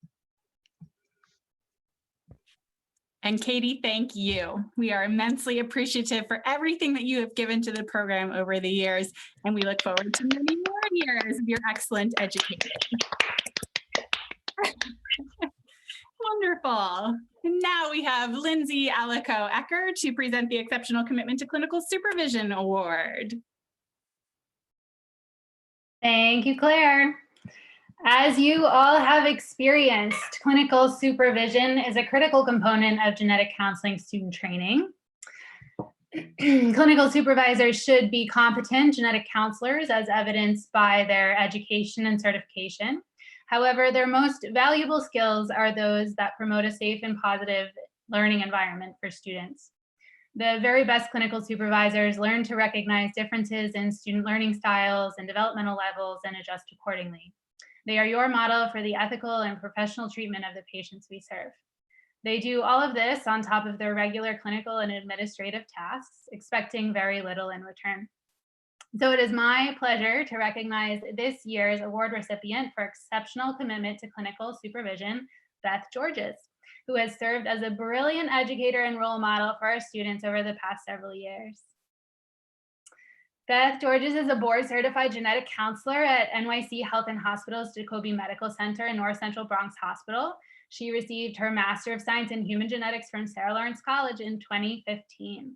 And Katie, thank you. We are immensely appreciative for everything that you have given to the program over the years, and we look forward to many more years of your excellent education. Wonderful. And now we have Lindsay Alico-Ecker to present the Exceptional Commitment to Clinical Supervision Award. Thank you, Claire. As you all have experienced, clinical supervision is a critical component of genetic counseling student training. Clinical supervisors should be competent genetic counselors, as evidenced by their education and certification. However, their most valuable skills are those that promote a safe and positive learning environment for students. The very best clinical supervisors learn to recognize differences in student learning styles and developmental levels and adjust accordingly. They are your model for the ethical and professional treatment of the patients we serve. They do all of this on top of their regular clinical and administrative tasks, expecting very little in return. So it is my pleasure to recognize this year's award recipient for exceptional commitment to clinical supervision, Beth Georges, who has served as a brilliant educator and role model for our students over the past several years. Beth Georges is a board-certified genetic counselor at NYC Health and Hospital's Jacobi Medical Center in North Central Bronx Hospital. She received her Master of Science in Human Genetics from Sarah Lawrence College in 2015.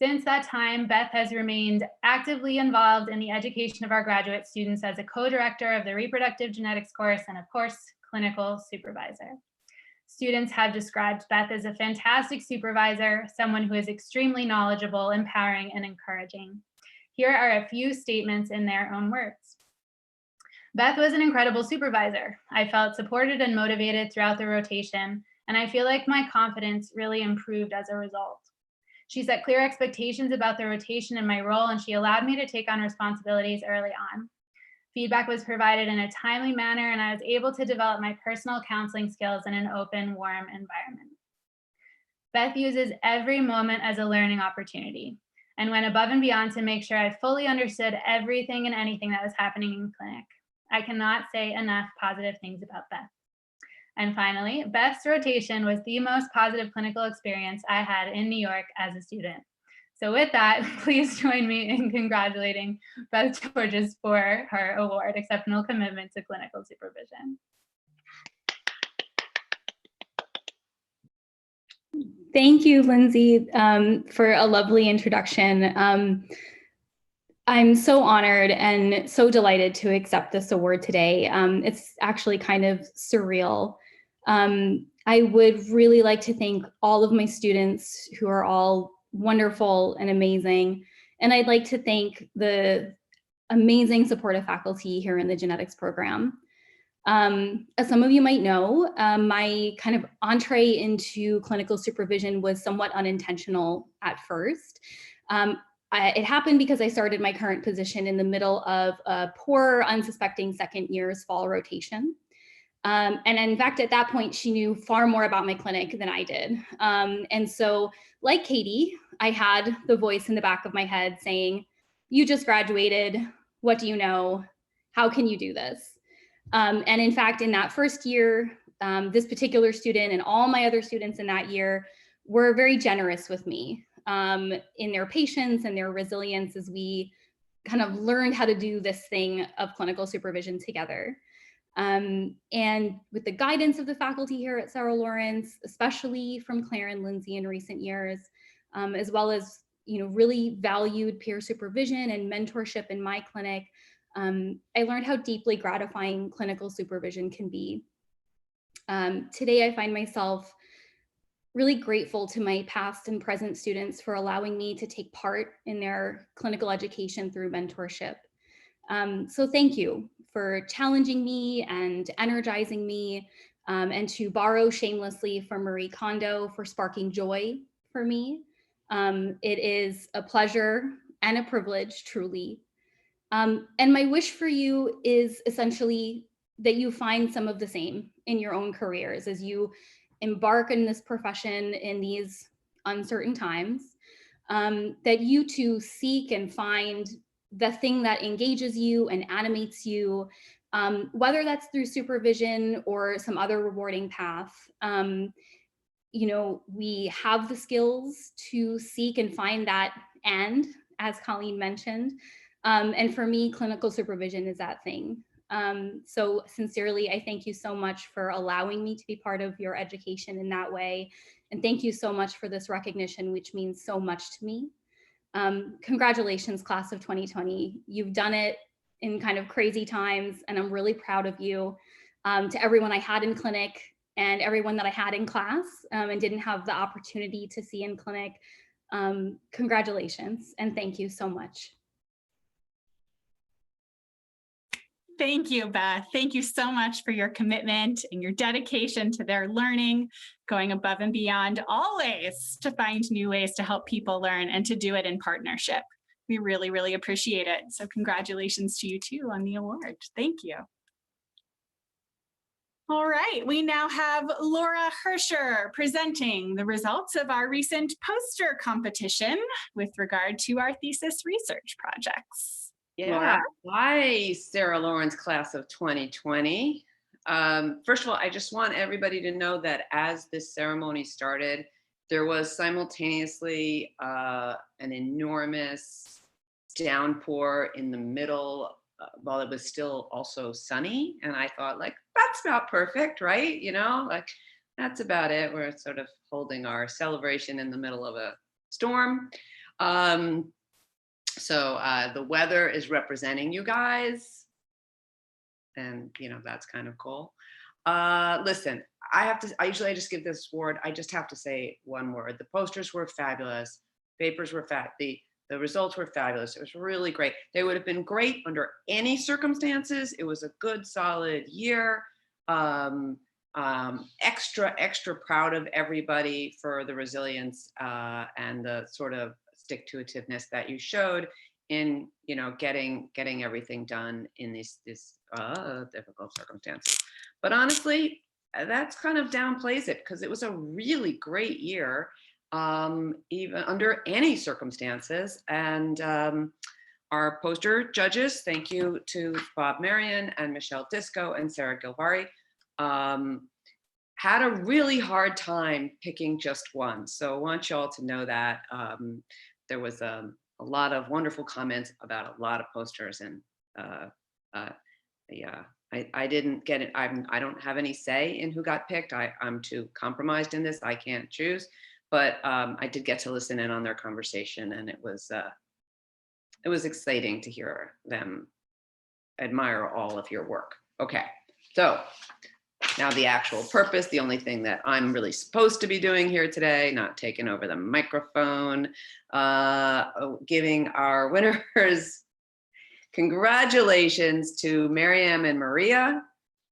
Since that time, Beth has remained actively involved in the education of our graduate students as a co-director of the reproductive genetics course and, of course, clinical supervisor. Students have described Beth as a fantastic supervisor, someone who is extremely knowledgeable, empowering, and encouraging. Here are a few statements in their own words. Beth was an incredible supervisor. I felt supported and motivated throughout the rotation, and I feel like my confidence really improved as a result. She set clear expectations about the rotation and my role, and she allowed me to take on responsibilities early on. Feedback was provided in a timely manner, and I was able to develop my personal counseling skills in an open, warm environment. Beth uses every moment as a learning opportunity and went above and beyond to make sure I fully understood everything and anything that was happening in clinic. I cannot say enough positive things about Beth. And finally, Beth's rotation was the most positive clinical experience I had in New York as a student. So with that, please join me in congratulating Beth Georges for her award, Exceptional Commitment to Clinical Supervision. Thank you, Lindsay, for a lovely introduction. I'm so honored and so delighted to accept this award today. It's actually kind of surreal. I would really like to thank all of my students who are all wonderful and amazing. And I'd like to thank the amazing supportive faculty here in the genetics program. As some of you might know, my kind of entree into clinical supervision was somewhat unintentional at first. It happened because I started my current position in the middle of a poor, unsuspecting second year's fall rotation. And in fact, at that point, she knew far more about my clinic than I did. And so, like Katie, I had the voice in the back of my head saying, "You just graduated. What do you know? How can you do this?" And in fact, in that first year, this particular student and all my other students in that year were very generous with me in their patience and their resilience as we kind of learned how to do this thing of clinical supervision together. And with the guidance of the faculty here at Sarah Lawrence, especially from Claire and Lindsay in recent years, as well as really valued peer supervision and mentorship in my clinic, I learned how deeply gratifying clinical supervision can be. Today, I find myself really grateful to my past and present students for allowing me to take part in their clinical education through mentorship. So thank you for challenging me and energizing me, and to borrow shamelessly from Marie Kondo, for sparking joy for me. It is a pleasure and a privilege, truly. And my wish for you is essentially that you find some of the same in your own careers as you embark in this profession in these uncertain times, that you too seek and find the thing that engages you and animates you, whether that's through supervision or some other rewarding path. We have the skills to seek and find that end, as Colleen mentioned. And for me, clinical supervision is that thing. So sincerely, I thank you so much for allowing me to be part of your education in that way. And thank you so much for this recognition, which means so much to me. Congratulations, class of 2020. You've done it in kind of crazy times, and I'm really proud of you. To everyone I had in clinic and everyone that I had in class and didn't have the opportunity to see in clinic, congratulations and thank you so much. Thank you, Beth. Thank you so much for your commitment and your dedication to their learning, going above and beyond always to find new ways to help people learn and to do it in partnership. We really, really appreciate it. So congratulations to you too on the award. Thank you. All right, we now have Laura Herscher presenting the results of our recent poster competition with regard to our thesis research projects. Yeah, hi, Sarah Lawrence class of 2020. First of all, I just want everybody to know that as this ceremony started, there was simultaneously an enormous downpour in the middle while it was still also sunny. And I thought, like, that's about perfect, right? Like, that's about it. We're sort of holding our celebration in the middle of a storm. So the weather is representing you guys, and that's kind of cool. Listen, I usually just give this award. I just have to say one word. The posters were fabulous. Papers were the results were fabulous. It was really great. They would have been great under any circumstances. It was a good, solid year. Extra proud of everybody for the resilience and the sort of stick-to-itiveness that you showed in getting everything done in these difficult circumstances. But honestly, that's kind of downplays it, because it was a really great year, even under any circumstances. And our poster judges, thank you to Bob Marion and Michelle Disco and Sarah Gilvari, had a really hard time picking just one. So I want you all to know that there was a lot of wonderful comments about a lot of posters, and I didn't get it. I don't have any say in who got picked. I'm too compromised in this. I can't choose, but I did get to listen in on their conversation, and it was it was exciting to hear them admire all of your work. Okay, so now the actual purpose, the only thing that I'm really supposed to be doing here today, not taking over the microphone, giving our winners congratulations to Miriam and Maria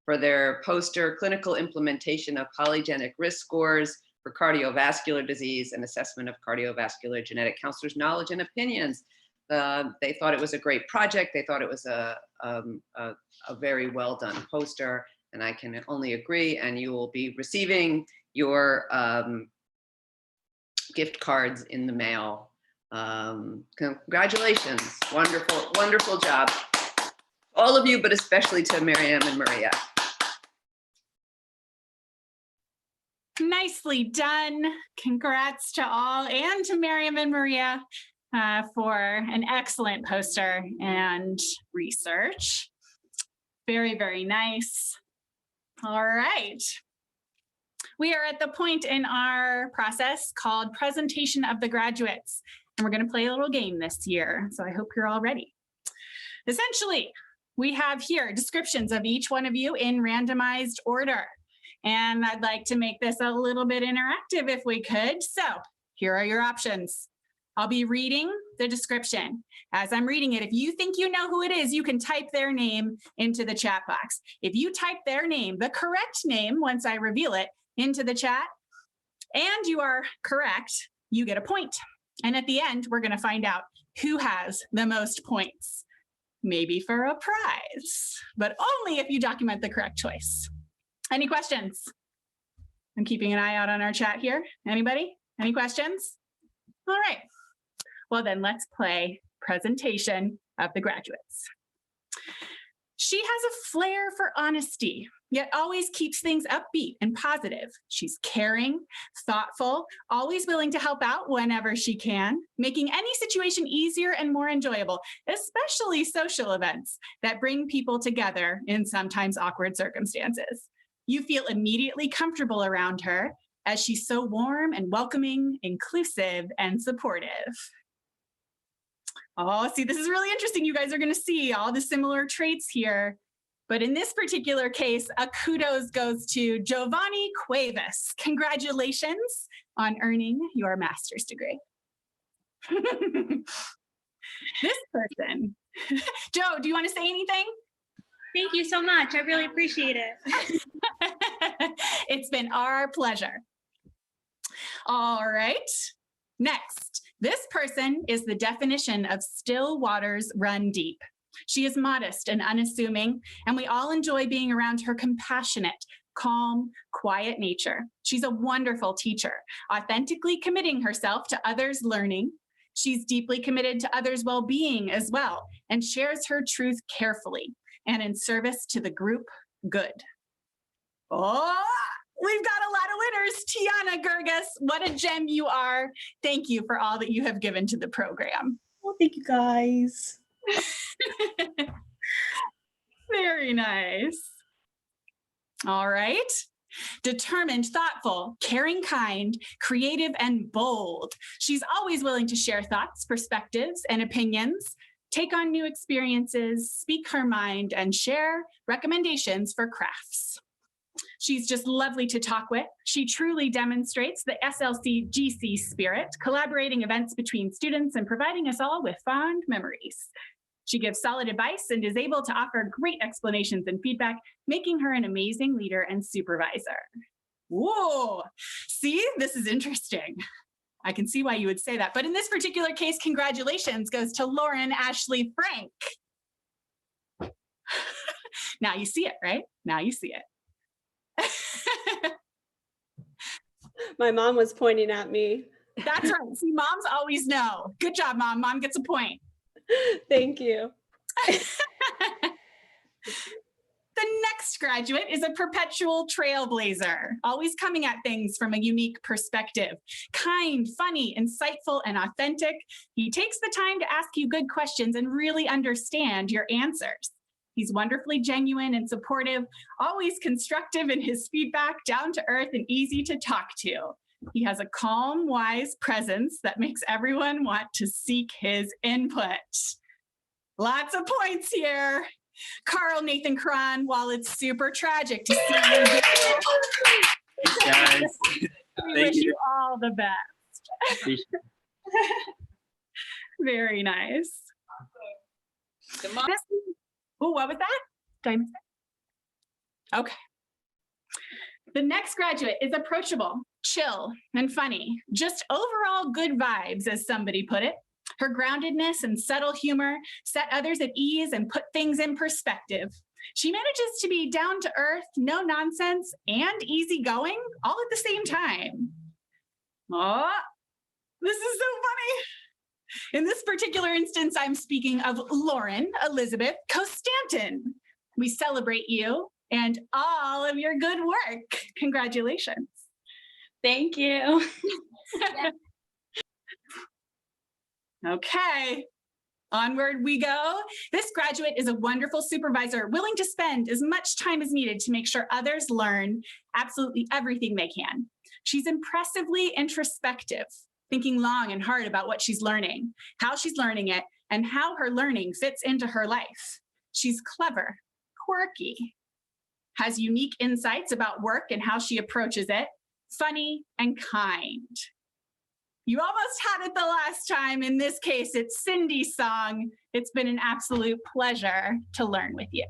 for their poster, Clinical Implementation of Polygenic Risk Scores for Cardiovascular Disease and Assessment of Cardiovascular Genetic Counselors' Knowledge and Opinions. They thought it was a great project. They thought it was a very well done poster, and I can only agree. And you will be receiving your gift cards in the mail. Congratulations, wonderful, wonderful job. All of you, but especially to Miriam and Maria. Nicely done. Congrats to all and to Miriam and Maria for an excellent poster and research. Very, very nice. All right. We are at the point in our process called Presentation of the Graduates, and we're going to play a little game this year, so I hope you're all ready. Essentially, we have here descriptions of each one of you in randomized order. And I'd like to make this a little bit interactive if we could. So here are your options. I'll be reading the description. As I'm reading it, if you think you know who it is, you can type their name into the chat box. If you type their name, the correct name, once I reveal it, into the chat, and you are correct, you get a point. And at the end, we're going to find out who has the most points. Maybe for a prize, but only if you document the correct choice. Any questions? I'm keeping an eye out on our chat here. Anybody? Any questions? All right. Well, then let's play Presentation of the Graduates. She has a flair for honesty, yet always keeps things upbeat and positive. She's caring, thoughtful, always willing to help out whenever she can, making any situation easier and more enjoyable, especially social events that bring people together in sometimes awkward circumstances. You feel immediately comfortable around her as she's so warm and welcoming, inclusive, and supportive. Oh, see, this is really interesting. You guys are going to see all the similar traits here. But in this particular case, a kudos goes to Giovanni Cuevas. Congratulations on earning your master's degree. This person, Joe, do you want to say anything? Thank you so much. I really appreciate it. It's been our pleasure. All right. Next, this person is the definition of still waters run deep. She is modest and unassuming, and we all enjoy being around her compassionate, calm, quiet nature. She's a wonderful teacher, authentically committing herself to others' learning. She's deeply committed to others' well-being as well, and shares her truth carefully and in service to the group good. Oh, we've got a lot of winners. Tiana Gerges, what a gem you are. Thank you for all that you have given to the program. Well, thank you guys. Very nice. All right. Determined, thoughtful, caring, kind, creative, and bold. She's always willing to share thoughts, perspectives, and opinions, take on new experiences, speak her mind, and share recommendations for crafts. She's just lovely to talk with. She truly demonstrates the SLC-GC spirit, collaborating events between students and providing us all with fond memories. She gives solid advice and is able to offer great explanations and feedback, making her an amazing leader and supervisor. Whoa, see, this is interesting. I can see why you would say that. But in this particular case, congratulations goes to Lauren Ashley Frank. Now you see it, right? Now you see it. My mom was pointing at me. That's right. See, moms always know. Good job, Mom. Mom gets a point. Thank you. The next graduate is a perpetual trailblazer, always coming at things from a unique perspective. Kind, funny, insightful, and authentic. He takes the time to ask you good questions and really understand your answers. He's wonderfully genuine and supportive, always constructive in his feedback, down to earth and easy to talk to. He has a calm, wise presence that makes everyone want to seek his input. Lots of points here. Carl Nathan Cron, while it's super tragic to see you, Guys, we thank wish you. you all the best. Appreciate it. Very nice. Oh, what was that? Did I miss it? Okay. The next graduate is approachable, chill, and funny. Just overall good vibes, as somebody put it. Her groundedness and subtle humor set others at ease and put things in perspective. She manages to be down to earth, no nonsense, and easygoing all at the same time. Oh, this is so funny. In this particular instance, I'm speaking of Lauren Elizabeth Costanton. We celebrate you and all of your good work. Congratulations. Thank you. Okay, onward we go. This graduate is a wonderful supervisor, willing to spend as much time as needed to make sure others learn absolutely everything they can. She's impressively introspective, thinking long and hard about what she's learning, how she's learning it, and how her learning fits into her life. She's clever, quirky, has unique insights about work and how she approaches it, funny and kind. You almost had it the last time. In this case, it's Cindy's song. It's been an absolute pleasure to learn with you.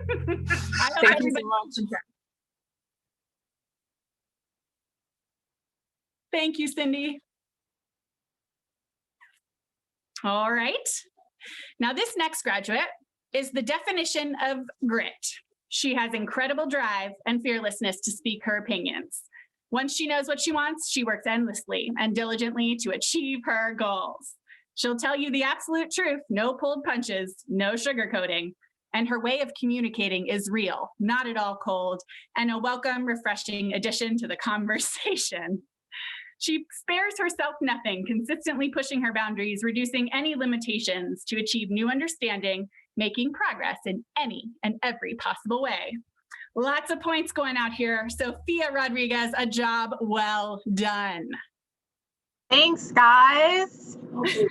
Thank you so much. Thank you, Cindy. All right. Now, this next graduate is the definition of grit. She has incredible drive and fearlessness to speak her opinions. Once she knows what she wants, she works endlessly and diligently to achieve her goals. She'll tell you the absolute truth, no pulled punches, no sugarcoating, and her way of communicating is real, not at all cold, and a welcome, refreshing addition to the conversation. She spares herself nothing, consistently pushing her boundaries, reducing any limitations to achieve new understanding, making progress in any and every possible way. Lots of points going out here. Sophia Rodriguez, a job well done. Thanks, guys.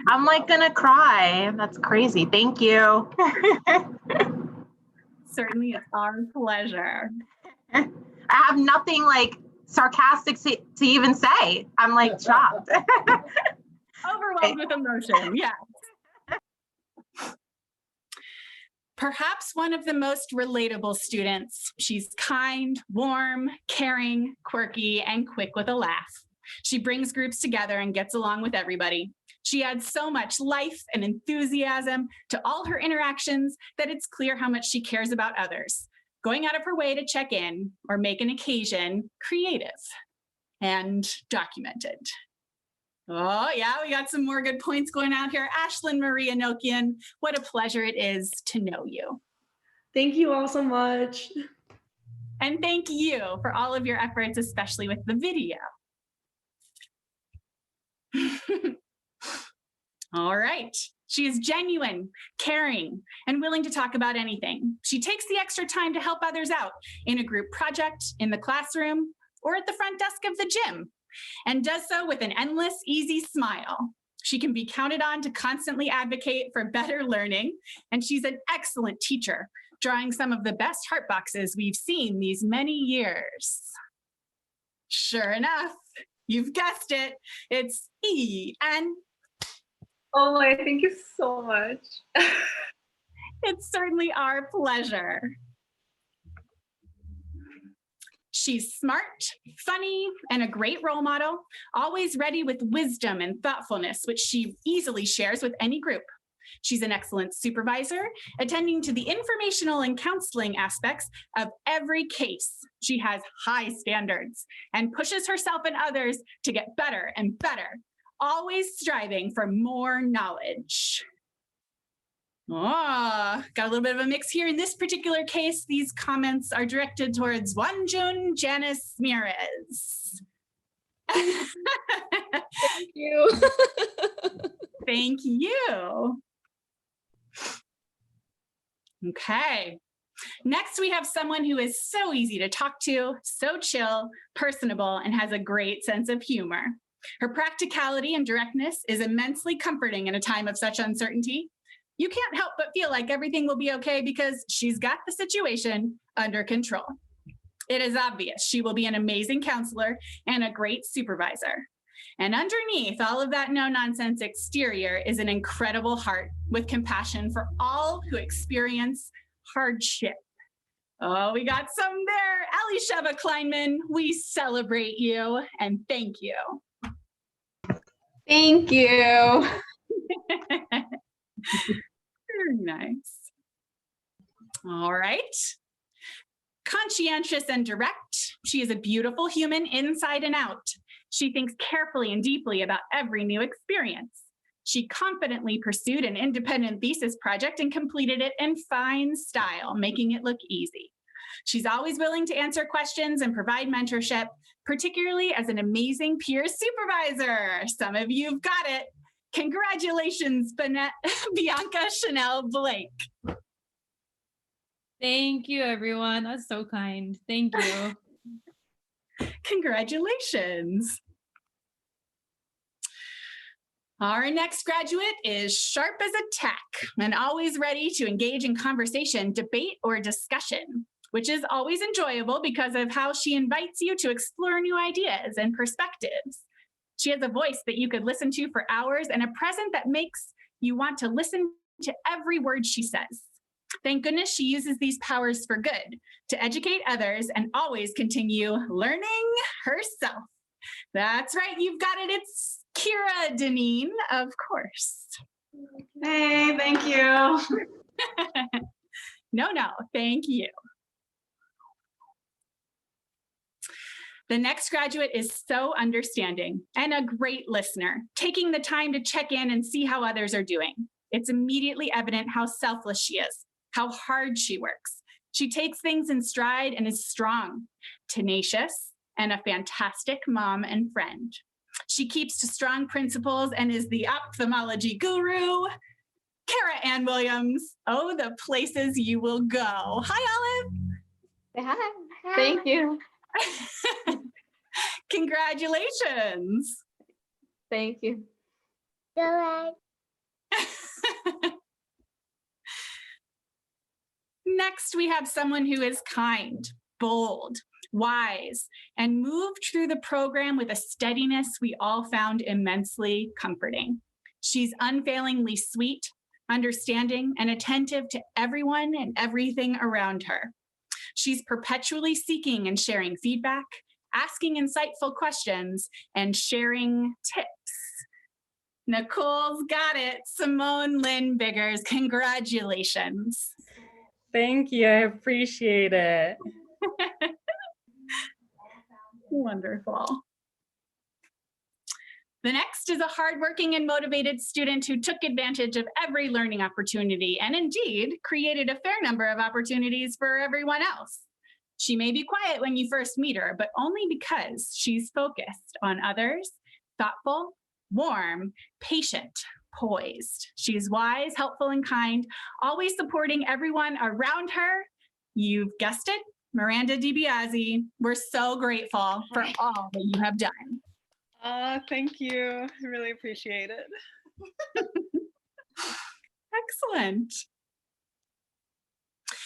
I'm like gonna cry. That's crazy. Thank you. Certainly, it's our pleasure. I have nothing like sarcastic to even say. I'm like shocked. Overwhelmed with emotion, yeah. Perhaps one of the most relatable students. She's kind, warm, caring, quirky, and quick with a laugh. She brings groups together and gets along with everybody. She adds so much life and enthusiasm to all her interactions that it's clear how much she cares about others, going out of her way to check in or make an occasion creative and documented. Oh, yeah, we got some more good points going out here. Ashlyn Marie Anokian, what a pleasure it is to know you. Thank you all so much. And thank you for all of your efforts, especially with the video. All right. She is genuine, caring, and willing to talk about anything. She takes the extra time to help others out in a group project, in the classroom, or at the front desk of the gym, and does so with an endless, easy smile. She can be counted on to constantly advocate for better learning, and she's an excellent teacher, drawing some of the best heart boxes we've seen these many years. Sure enough, you've guessed it, it's E.N. Oh my, thank you so much. It's certainly our pleasure. She's smart, funny, and a great role model, always ready with wisdom and thoughtfulness, which she easily shares with any group. She's an excellent supervisor, attending to the informational and counseling aspects of every case. She has high standards and pushes herself and others to get better and better, always striving for more knowledge. Oh, got a little bit of a mix here. In this particular case, these comments are directed towards Wanjun Janice Mieres. Thank you. Thank you. Okay. Next, we have someone who is so easy to talk to, so chill, personable, and has a great sense of humor. Her practicality and directness is immensely comforting in a time of such uncertainty. You can't help but feel like everything will be okay because she's got the situation under control. It is obvious she will be an amazing counselor and a great supervisor. And underneath all of that no-nonsense exterior is an incredible heart with compassion for all who experience hardship. Oh, we got some there. Elisheva Kleinman, we celebrate you and thank you. Thank you. Very nice. All right. Conscientious and direct. She is a beautiful human inside and out. She thinks carefully and deeply about every new experience. She confidently pursued an independent thesis project and completed it in fine style, making it look easy. She's always willing to answer questions and provide mentorship, particularly as an amazing peer supervisor. Some of you have got it. Congratulations, Bianca Chanel Blake. Thank you, everyone. That's so kind. Thank you. Congratulations. Our next graduate is sharp as a tack and always ready to engage in conversation, debate, or discussion, which is always enjoyable because of how she invites you to explore new ideas and perspectives. She has a voice that you could listen to for hours and a present that makes you want to listen to every word she says. Thank goodness she uses these powers for good, to educate others and always continue learning herself. That's right, you've got it. It's Kira Deneen, of course. Hey, thank you. No, thank you. The next graduate is so understanding and a great listener, taking the time to check in and see how others are doing. It's immediately evident how selfless she is, how hard she works. She takes things in stride and is strong, tenacious, and a fantastic mom and friend. She keeps to strong principles and is the ophthalmology guru. Kara Ann Williams, oh, the places you will go. Hi, Olive. Hi. Thank you. Congratulations. Thank you. Next, we have someone who is kind, bold, wise, and moved through the program with a steadiness we all found immensely comforting. She's unfailingly sweet, understanding, and attentive to everyone and everything around her. She's perpetually seeking and sharing feedback, asking insightful questions, and sharing tips. Nicole's got it. Simone Lynn Biggers, congratulations. Thank you, I appreciate it. Wonderful. The next is a hardworking and motivated student who took advantage of every learning opportunity and indeed created a fair number of opportunities for everyone else. She may be quiet when you first meet her, but only because she's focused on others, thoughtful, warm, patient, poised. She's wise, helpful, and kind, always supporting everyone around her. You've guessed it, Miranda DiBiase. We're so grateful for all that you have done. Thank you. I really appreciate it. Excellent.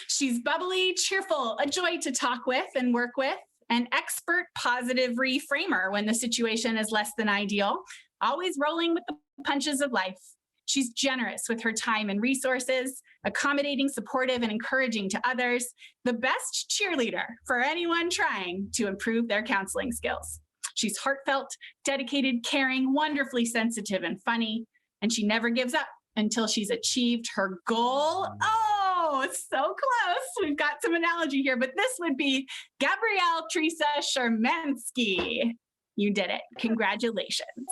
She's bubbly, cheerful, a joy to talk with and work with, an expert positive reframer when the situation is less than ideal, always rolling with the punches of life. She's generous with her time and resources, accommodating, supportive, and encouraging to others, the best cheerleader for anyone trying to improve their counseling skills. She's heartfelt, dedicated, caring, wonderfully sensitive and funny, and she never gives up until she's achieved her goal. Oh, it's so close. We've got some analogy here, but this would be Gabrielle Teresa Shermansky. You did it. Congratulations.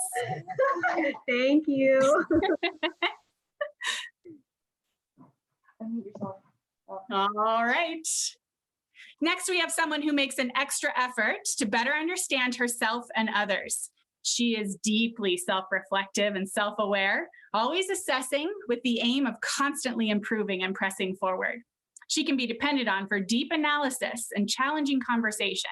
Thank you. All right. Next, we have someone who makes an extra effort to better understand herself and others. She is deeply self-reflective and self-aware, always assessing with the aim of constantly improving and pressing forward. She can be depended on for deep analysis and challenging conversation,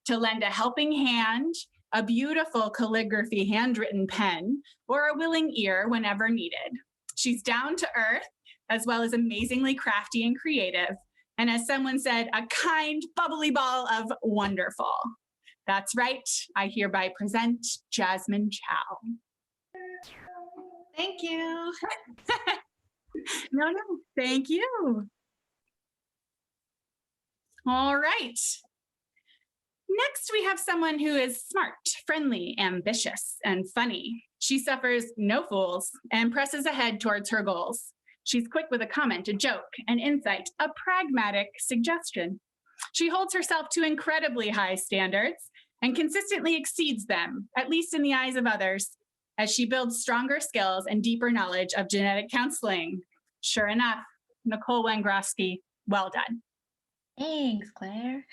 to lend a helping hand, a beautiful calligraphy handwritten pen, or a willing ear whenever needed. She's down to earth, as well as amazingly crafty and creative. And as someone said, a kind, bubbly ball of wonderful. That's right, I hereby present Jasmine Chow. Thank you. No, thank you. All right. Next, we have someone who is smart, friendly, ambitious, and funny. She suffers no fools and presses ahead towards her goals. She's quick with a comment, a joke, an insight, a pragmatic suggestion. She holds herself to incredibly high standards and consistently exceeds them, at least in the eyes of others, as she builds stronger skills and deeper knowledge of genetic counseling. Sure enough, Nicole Wengrowski, well done. Thanks, Claire.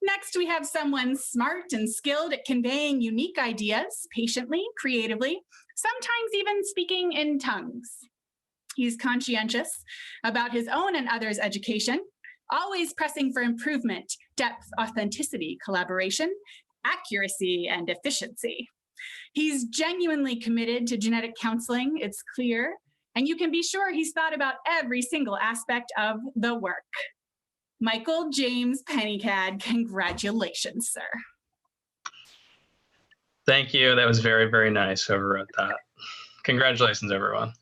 Next, we have someone smart and skilled at conveying unique ideas patiently, creatively, sometimes even speaking in tongues. He's conscientious about his own and others' education, always pressing for improvement, depth, authenticity, collaboration, accuracy, and efficiency. He's genuinely committed to genetic counseling, it's clear, and you can be sure he's thought about every single aspect of the work. Michael James Pennycad, congratulations, sir. Thank you. That was very, very nice. Whoever wrote that. Congratulations, everyone.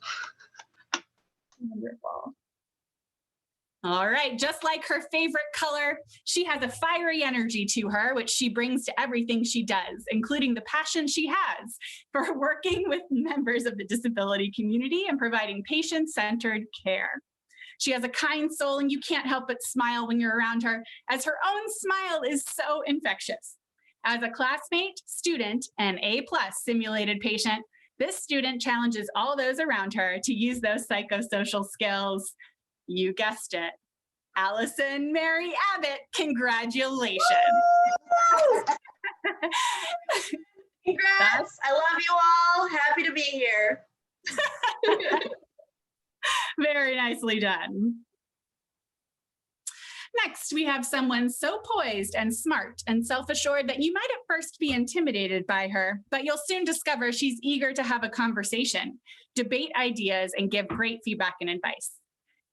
Wonderful. All right, just like her favorite color, she has a fiery energy to her, which she brings to everything she does, including the passion she has for working with members of the disability community and providing patient-centered care. She has a kind soul, and you can't help but smile when you're around her, as her own smile is so infectious. As a classmate, student, and A+ simulated patient, this student challenges all those around her to use those psychosocial skills. You guessed it. Allison Mary Abbott, congratulations. Congrats. I love you all. Happy to be here. Very nicely done. Next, we have someone so poised and smart and self-assured that you might at first be intimidated by her, but you'll soon discover she's eager to have a conversation, debate ideas, and give great feedback and advice.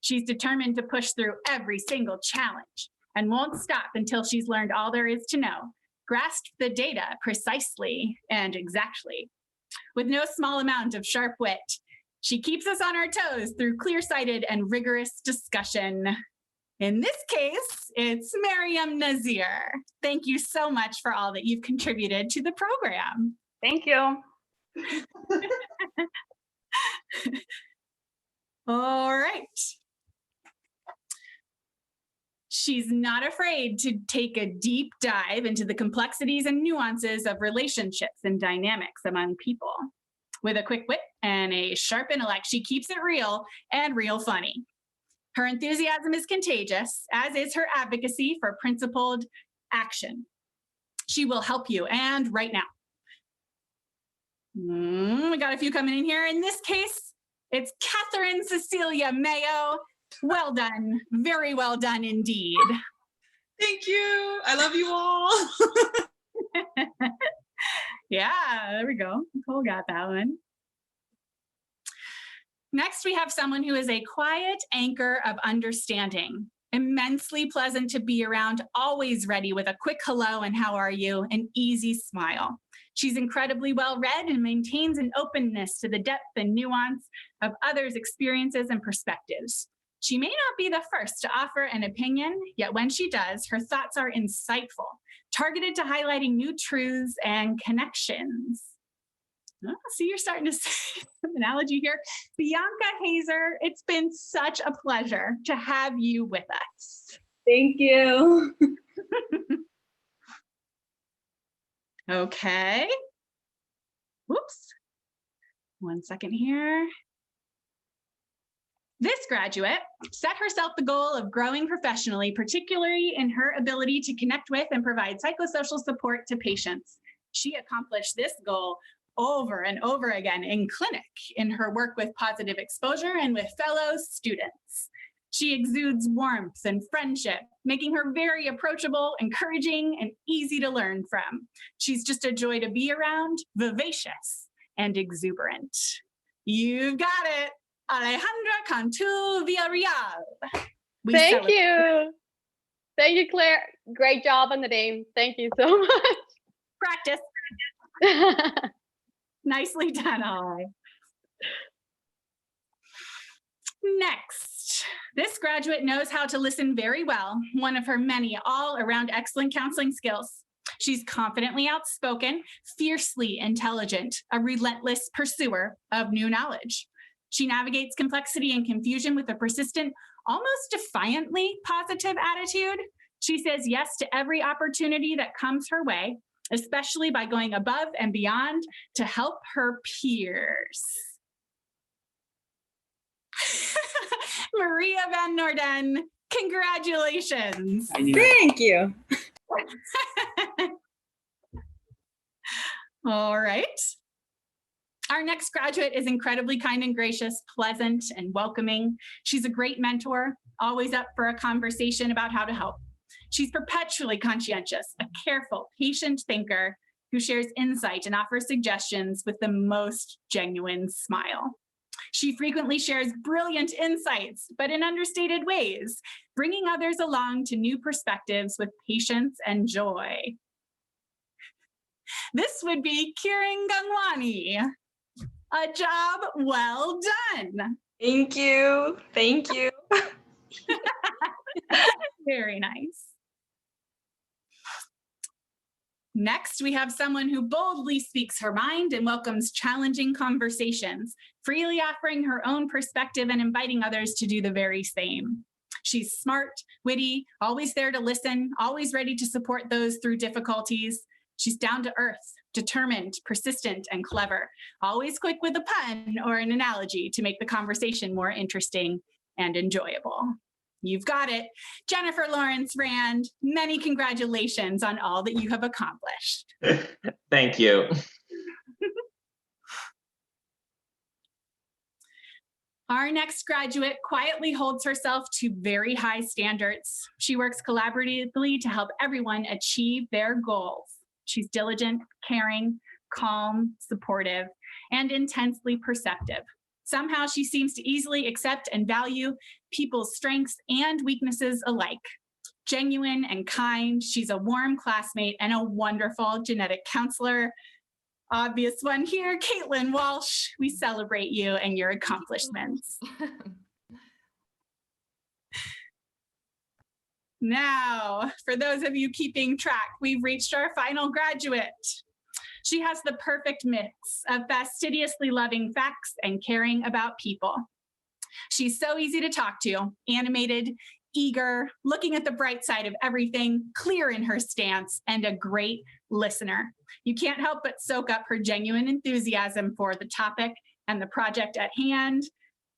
She's determined to push through every single challenge and won't stop until she's learned all there is to know, grasped the data precisely and exactly. With no small amount of sharp wit, she keeps us on our toes through clear-sighted and rigorous discussion. In this case, it's Mariam Nazir. Thank you so much for all that you've contributed to the program. Thank you. All right. She's not afraid to take a deep dive into the complexities and nuances of relationships and dynamics among people. With a quick wit and a sharp intellect, she keeps it real and real funny. Her enthusiasm is contagious, as is her advocacy for principled action. She will help you, and right now. We got a few coming in here. In this case, it's Catherine Cecilia Mayo. Well done. Very well done indeed. Thank you. I love you all. Yeah, there we go. Nicole got that one. Next, we have someone who is a quiet anchor of understanding, immensely pleasant to be around, always ready with a quick hello and how are you, an easy smile. She's incredibly well read and maintains an openness to the depth and nuance of others' experiences and perspectives. She may not be the first to offer an opinion, yet when she does, her thoughts are insightful, targeted to highlighting new truths and connections. Oh, see, you're starting to see some analogy here. Bianca Hazer, it's been such a pleasure to have you with us. Thank you. Okay. Whoops. 1 second here. This graduate set herself the goal of growing professionally, particularly in her ability to connect with and provide psychosocial support to patients. She accomplished this goal over and over again in clinic, in her work with positive exposure and with fellow students. She exudes warmth and friendship, making her very approachable, encouraging, and easy to learn from. She's just a joy to be around, vivacious and exuberant. You've got it, Alejandra Cantu Villarreal. Thank you. Thank you, Claire. Great job on the name. Thank you so much. Practice. Nicely done, Ollie. Next, this graduate knows how to listen very well, one of her many all-around excellent counseling skills. She's confidently outspoken, fiercely intelligent, a relentless pursuer of new knowledge. She navigates complexity and confusion with a persistent, almost defiantly positive attitude. She says yes to every opportunity that comes her way, especially by going above and beyond to help her peers. Maria Van Norden, congratulations. Thank you. All right. Our next graduate is incredibly kind and gracious, pleasant and welcoming. She's a great mentor, always up for a conversation about how to help. She's perpetually conscientious, a careful, patient thinker who shares insight and offers suggestions with the most genuine smile. She frequently shares brilliant insights, but in understated ways, bringing others along to new perspectives with patience and joy. This would be Kiran Gangwani. A job well done. Thank you. Thank you. Very nice. Next, we have someone who boldly speaks her mind and welcomes challenging conversations, freely offering her own perspective and inviting others to do the very same. She's smart, witty, always there to listen, always ready to support those through difficulties. She's down to earth, determined, persistent, and clever, always quick with a pun or an analogy to make the conversation more interesting and enjoyable. You've got it. Jennifer Lawrence Rand, many congratulations on all that you have accomplished. Thank you. Our next graduate quietly holds herself to very high standards. She works collaboratively to help everyone achieve their goals. She's diligent, caring, calm, supportive, and intensely perceptive. Somehow she seems to easily accept and value people's strengths and weaknesses alike. Genuine and kind, she's a warm classmate and a wonderful genetic counselor. Obvious one here, Caitlin Walsh. We celebrate you and your accomplishments. Now, for those of you keeping track, we've reached our final graduate. She has the perfect mix of fastidiously loving facts and caring about people. She's so easy to talk to, animated, eager, looking at the bright side of everything, clear in her stance, and a great listener. You can't help but soak up her genuine enthusiasm for the topic and the project at hand.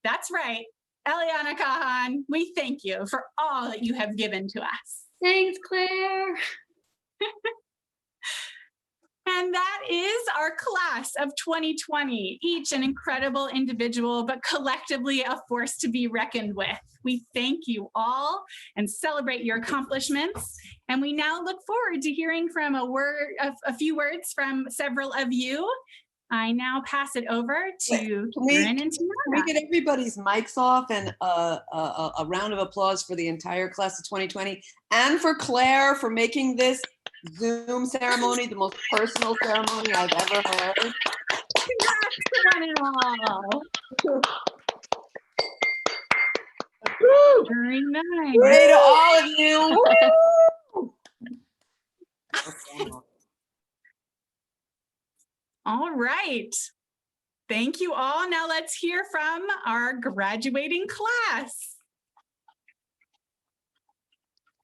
That's right, Eliana Kahan, we thank you for all that you have given to us. Thanks, Claire. And that is our class of 2020, each an incredible individual, but collectively a force to be reckoned with. We thank you all and celebrate your accomplishments. And we now look forward to hearing from a few words from several of you. I now pass it over to Kieran and Tiana. Can we get everybody's mics off and a round of applause for the entire class of 2020 and for Claire for making this Zoom ceremony the most personal ceremony I've ever heard. Congrats to one and all. Very nice. Great to all of you. All right. Thank you all. Now let's hear from our graduating class.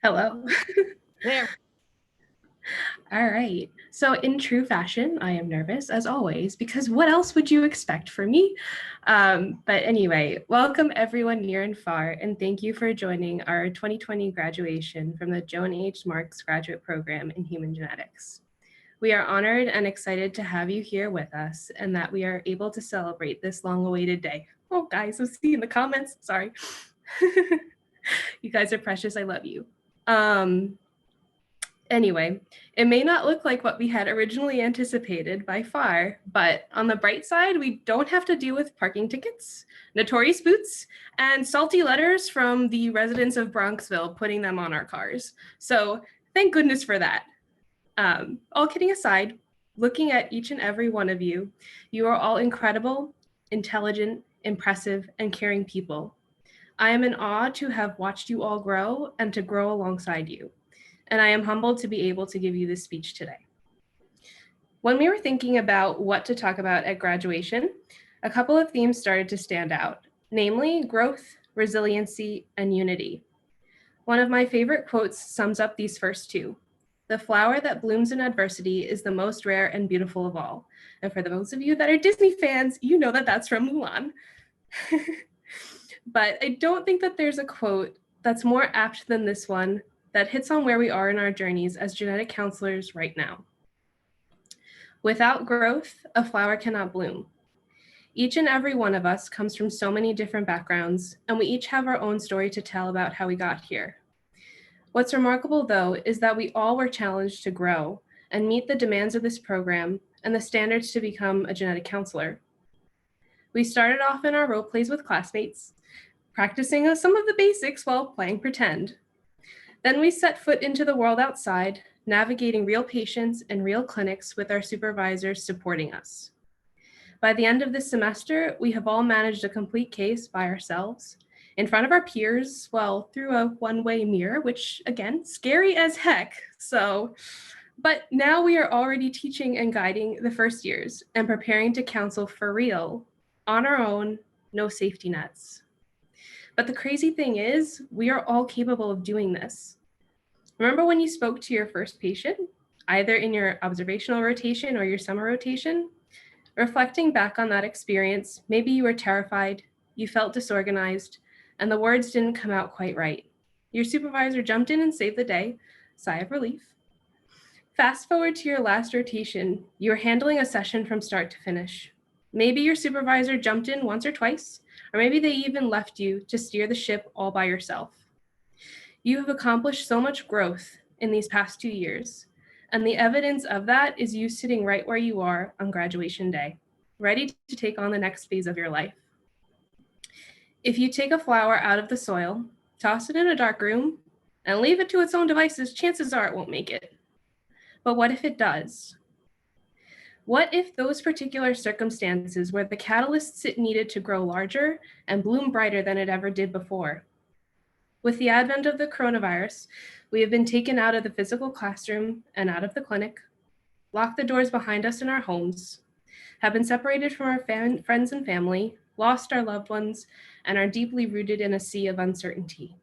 Hello. There. All right. So in true fashion, I am nervous as always, because what else would you expect from me? But anyway, welcome everyone near and far, and thank you for joining our 2020 graduation from the Joan H. Marks Graduate Program in Human Genetics. We are honored and excited to have you here with us and that we are able to celebrate this long-awaited day. Oh, guys, I'm seeing the comments. Sorry. You guys are precious. I love you. Anyway, it may not look like what we had originally anticipated by far, but on the bright side, we don't have to deal with parking tickets, notorious boots, and salty letters from the residents of Bronxville putting them on our cars. So thank goodness for that. All kidding aside, looking at each and every one of you, you are all incredible, intelligent, impressive, and caring people. I am in awe to have watched you all grow and to grow alongside you. And I am humbled to be able to give you this speech today. When we were thinking about what to talk about at graduation, a couple of themes started to stand out, namely growth, resiliency, and unity. One of my favorite quotes sums up these first two. The flower that blooms in adversity is the most rare and beautiful of all. And for those of you that are Disney fans, you know that that's from Mulan. But I don't think that there's a quote that's more apt than this one that hits on where we are in our journeys as genetic counselors right now. Without growth, a flower cannot bloom. Each and every one of us comes from so many different backgrounds, and we each have our own story to tell about how we got here. What's remarkable, though, is that we all were challenged to grow and meet the demands of this program and the standards to become a genetic counselor. We started off in our role plays with classmates, practicing some of the basics while playing pretend. Then we set foot into the world outside, navigating real patients and real clinics with our supervisors supporting us. By the end of this semester, we have all managed a complete case by ourselves, in front of our peers, well, through a one-way mirror, which again, scary as heck. But now we are already teaching and guiding the first years and preparing to counsel for real, on our own, no safety nets. But the crazy thing is, we are all capable of doing this. Remember when you spoke to your first patient, either in your observational rotation or your summer rotation? Reflecting back on that experience, maybe you were terrified, you felt disorganized, and the words didn't come out quite right. Your supervisor jumped in and saved the day, sigh of relief. Fast forward to your last rotation, you were handling a session from start to finish. Maybe your supervisor jumped in once or twice, or maybe they even left you to steer the ship all by yourself. You have accomplished so much growth in these past 2 years, and the evidence of that is you sitting right where you are on graduation day, ready to take on the next phase of your life. If you take a flower out of the soil, toss it in a dark room, and leave it to its own devices, chances are it won't make it. But what if it does? What if those particular circumstances were the catalysts it needed to grow larger and bloom brighter than it ever did before? With the advent of the coronavirus, we have been taken out of the physical classroom and out of the clinic, locked the doors behind us in our homes, have been separated from our friends and family, lost our loved ones, and are deeply rooted in a sea of uncertainty.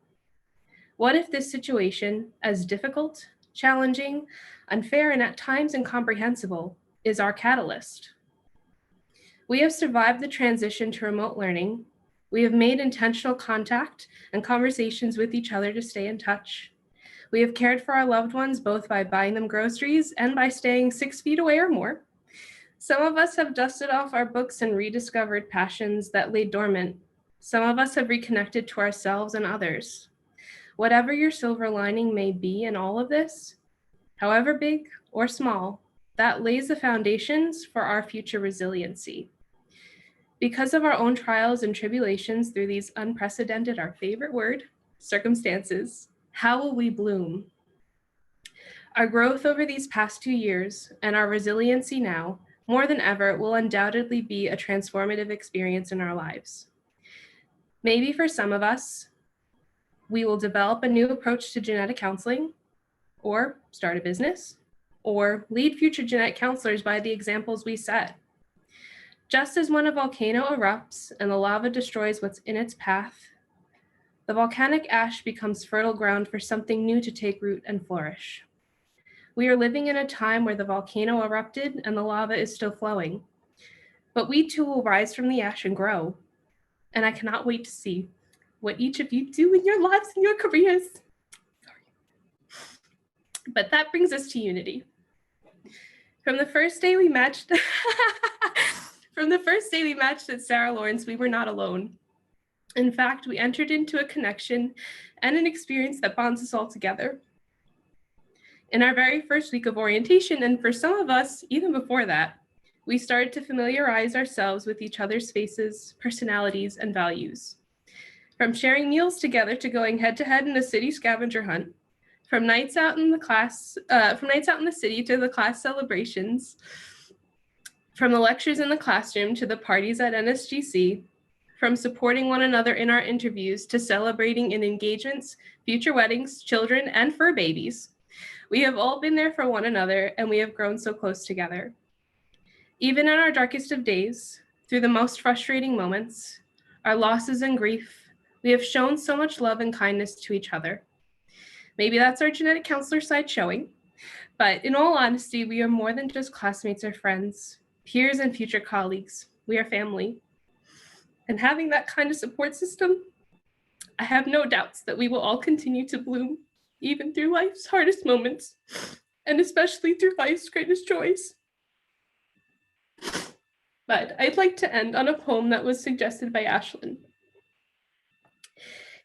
What if this situation, as difficult, challenging, unfair, and at times incomprehensible, is our catalyst? We have survived the transition to remote learning. We have made intentional contact and conversations with each other to stay in touch. We have cared for our loved ones both by buying them groceries and by staying 6 feet away or more. Some of us have dusted off our books and rediscovered passions that lay dormant. Some of us have reconnected to ourselves and others. Whatever your silver lining may be in all of this, however big or small, that lays the foundations for our future resiliency. Because of our own trials and tribulations through these unprecedented, our favorite word, circumstances, how will we bloom? Our growth over these past 2 years and our resiliency now, more than ever, will undoubtedly be a transformative experience in our lives. Maybe for some of us, we will develop a new approach to genetic counseling, or start a business, or lead future genetic counselors by the examples we set. Just as when a volcano erupts and the lava destroys what's in its path, the volcanic ash becomes fertile ground for something new to take root and flourish. We are living in a time where the volcano erupted and the lava is still flowing, but we too will rise from the ash and grow. And I cannot wait to see what each of you do in your lives and your careers. Sorry. But that brings us to unity. From the first day we matched, at Sarah Lawrence, we were not alone. In fact, we entered into a connection and an experience that bonds us all together. In our very first week of orientation, and for some of us, even before that, we started to familiarize ourselves with each other's faces, personalities, and values. From sharing meals together to going head-to-head in a city scavenger hunt, from nights out in the city to the class celebrations, from the lectures in the classroom to the parties at NSGC, from supporting one another in our interviews to celebrating in engagements, future weddings, children, and fur babies. We have all been there for one another, and we have grown so close together. Even in our darkest of days, through the most frustrating moments, our losses and grief, we have shown so much love and kindness to each other. Maybe that's our genetic counselor side showing, but in all honesty, we are more than just classmates or friends, peers and future colleagues. We are family. And having that kind of support system, I have no doubts that we will all continue to bloom, even through life's hardest moments, and especially through life's greatest joys. But I'd like to end on a poem that was suggested by Ashlyn.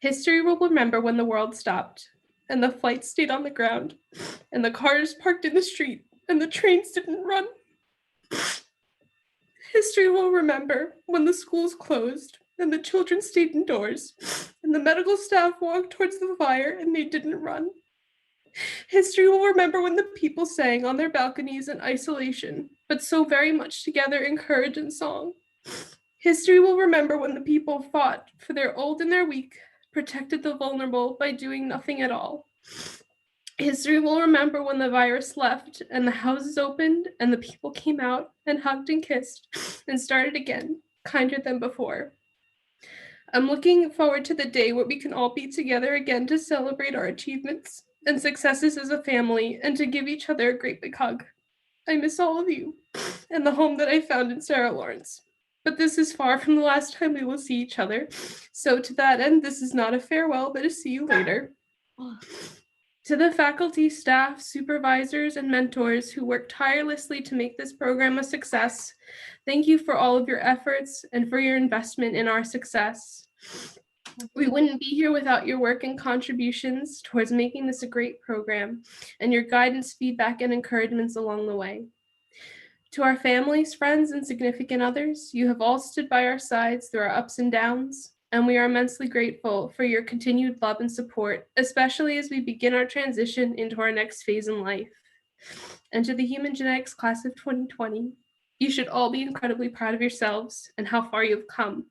History will remember when the world stopped, and the flights stayed on the ground, and the cars parked in the street, and the trains didn't run. History will remember when the schools closed, and the children stayed indoors, and the medical staff walked towards the fire, and they didn't run. History will remember when the people sang on their balconies in isolation, but so very much together in courage and song. History will remember when the people fought for their old and their weak, protected the vulnerable by doing nothing at all. History will remember when the virus left and the houses opened and the people came out and hugged and kissed and started again, kinder than before. I'm looking forward to the day where we can all be together again to celebrate our achievements and successes as a family and to give each other a great big hug. I miss all of you and the home that I found in Sarah Lawrence. But this is far from the last time we will see each other. So to that end, this is not a farewell, but a see you later. To the faculty, staff, supervisors, and mentors who work tirelessly to make this program a success, thank you for all of your efforts and for your investment in our success. We wouldn't be here without your work and contributions towards making this a great program and your guidance, feedback, and encouragements along the way. To our families, friends, and significant others, you have all stood by our sides through our ups and downs, and we are immensely grateful for your continued love and support, especially as we begin our transition into our next phase in life. And to the Human Genetics class of 2020, you should all be incredibly proud of yourselves and how far you have come.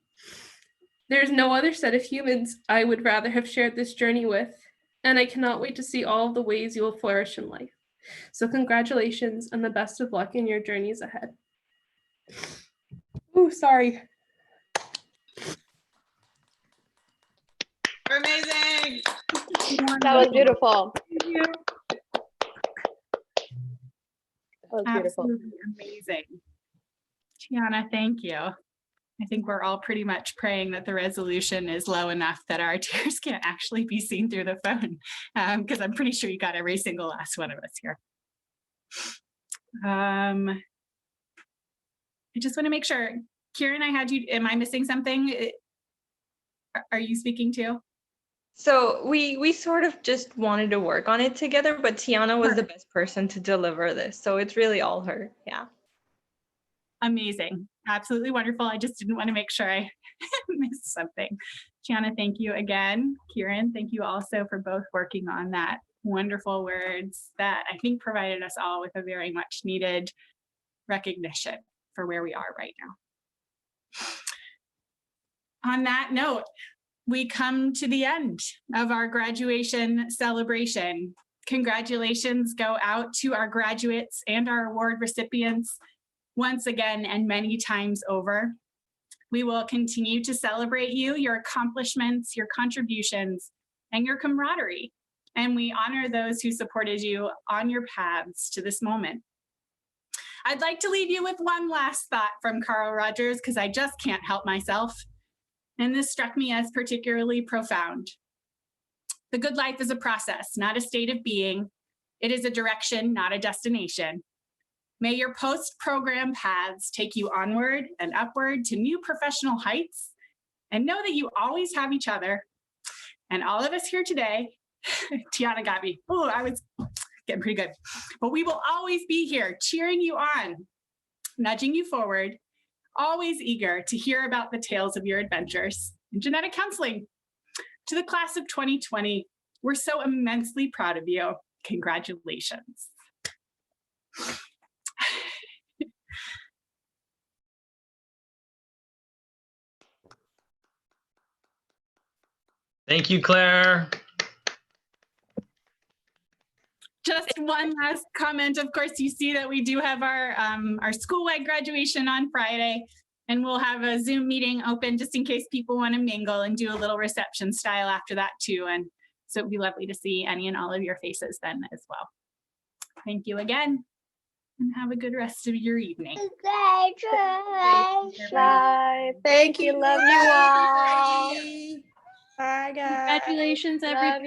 There is no other set of humans I would rather have shared this journey with, and I cannot wait to see all of the ways you will flourish in life. So congratulations and the best of luck in your journeys ahead. Ooh, sorry. Amazing. That was beautiful. Thank you. That was beautiful. Absolutely amazing. Tiana, thank you. I think we're all pretty much praying that the resolution is low enough that our tears can't actually be seen through the phone, because I'm pretty sure you got every single last one of us here. I just want to make sure, Kieran, I had you, am I missing something? Are you speaking too? So we sort of just wanted to work on it together, but Tiana was the best person to deliver this. So it's really all her. Yeah. Amazing. Absolutely wonderful. I just didn't want to make sure I missed something. Tiana, thank you again. Kieran, thank you also for both working on that wonderful words that I think provided us all with a very much needed recognition for where we are right now. On that note, we come to the end of our graduation celebration. Congratulations go out to our graduates and our award recipients once again and many times over. We will continue to celebrate you, your accomplishments, your contributions, and your camaraderie. And we honor those who supported you on your paths to this moment. I'd like to leave you with one last thought from Carl Rogers, because I just can't help myself. And this struck me as particularly profound. The good life is a process, not a state of being. It is a direction, not a destination. May your post-program paths take you onward and upward to new professional heights, and know that you always have each other and all of us here today. Tiana got me. Oh, I was getting pretty good. But we will always be here cheering you on, nudging you forward, always eager to hear about the tales of your adventures in genetic counseling. To the class of 2020, we're so immensely proud of you. Congratulations. Thank you, Claire. Just one last comment. Of course, you see that we do have our school-wide graduation on Friday, and we'll have a Zoom meeting open just in case people want to mingle and do a little reception style after that too. And so it'd be lovely to see any and all of your faces then as well. Thank you again, and have a good rest of your evening. Bye. Thank you. Love you all. Bye, guys. Congratulations, everybody.